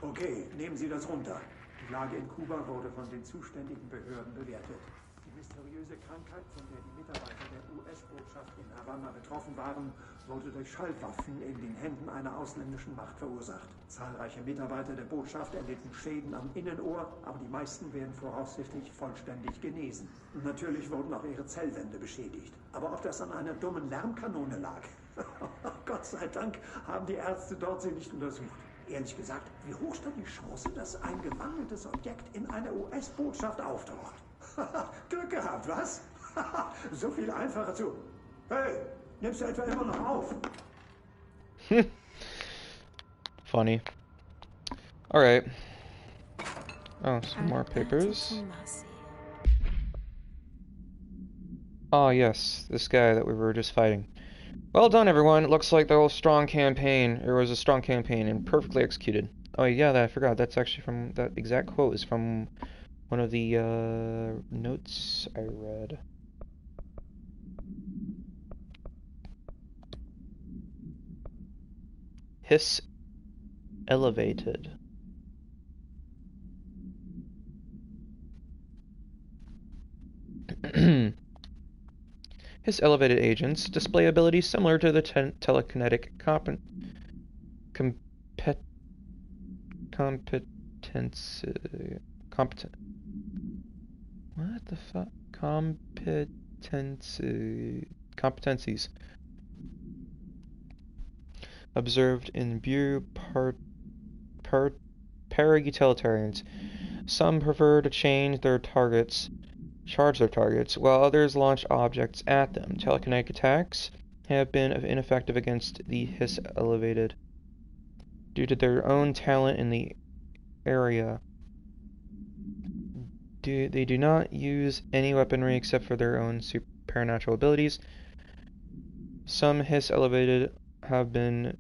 Okay, nehmen Sie das runter. Die Lage in Kuba wurde von den zuständigen Behörden bewertet. Die mysteriöse Krankheit, von der die Mitarbeiter der US-Botschaft in Havanna betroffen waren, wurde durch Schallwaffen in den Händen einer ausländischen Macht verursacht. Zahlreiche Mitarbeiter der Botschaft erlitten Schäden am Innenohr, aber die meisten werden voraussichtlich vollständig genesen. Und natürlich wurden auch ihre Zellwände beschädigt. Aber ob das an einer dummen Lärmkanone lag? Gott sei Dank haben die Ärzte dort sie nicht untersucht. Ehrlich gesagt, wie hoch stand die Chance, dass ein gewandeltes Objekt in einer US-Botschaft auftaucht? Glück gehabt, was? So viel einfacher zu... Hey, nimmst du etwa immer noch auf? Funny. Alright. Oh, some more papers. Ah, yes, this guy that we were just fighting. Well done, everyone. It looks like the whole strong campaign, or was a strong campaign, and perfectly executed. Oh yeah, I forgot. That's actually from, that exact quote is from one of the notes I read. Hiss elevated. His elevated agents display abilities similar to the telekinetic competencies observed in para-utilitarians. Some prefer to charge their targets, while others launch objects at them. Telekinetic attacks have been ineffective against the Hiss elevated due to their own talent in the area. They do not use any weaponry except for their own supernatural abilities. Some Hiss elevated have been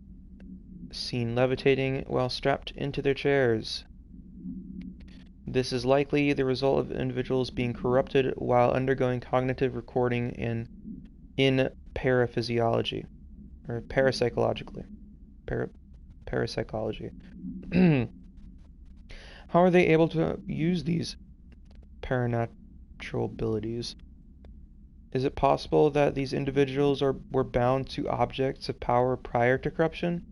seen levitating while strapped into their chairs. This is likely the result of individuals being corrupted while undergoing cognitive recording in paraphysiology or parapsychologically. Parapsychology. How are they able to use these paranatural abilities? Is it possible that these individuals were bound to objects of power prior to corruption?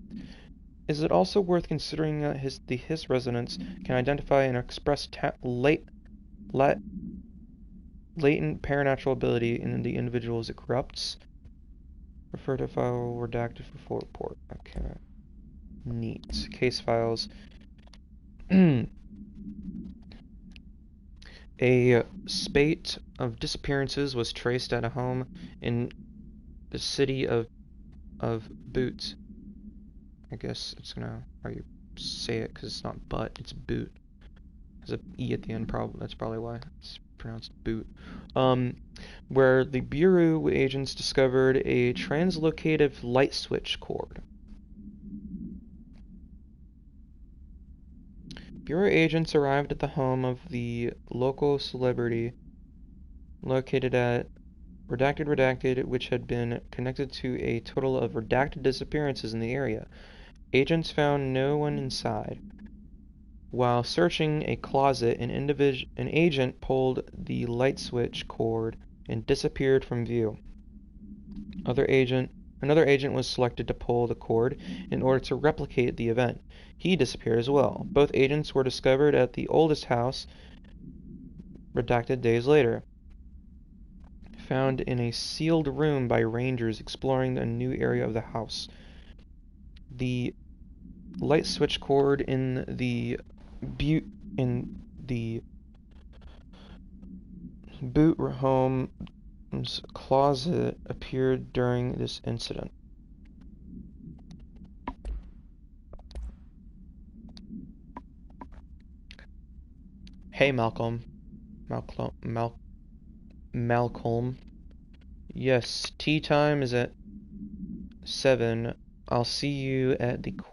Is it also worth considering that his resonance can identify and express latent paranatural ability in the individuals it corrupts? Refer to file redacted for full report. Okay. Neat. Case files. A spate of disappearances was traced at a home in the city of Boot. I guess it's gonna how you say it because it's not but, it's Boot. There's a E at the end, that's probably why it's pronounced Boot. Where the Bureau agents discovered a translocative light switch cord. Bureau agents arrived at the home of the local celebrity located at redacted, which had been connected to a total of redacted disappearances in the area. Agents found no one inside. While searching a closet, an agent pulled the light switch cord and disappeared from view. Another agent was selected to pull the cord in order to replicate the event. He disappeared as well. Both agents were discovered at the oldest house, redacted days later. Found in a sealed room by rangers exploring a new area of the house. The light switch cord in the boot home's closet appeared during this incident. Hey Malcolm. Yes, tea time is at 7. I'll see you at the court.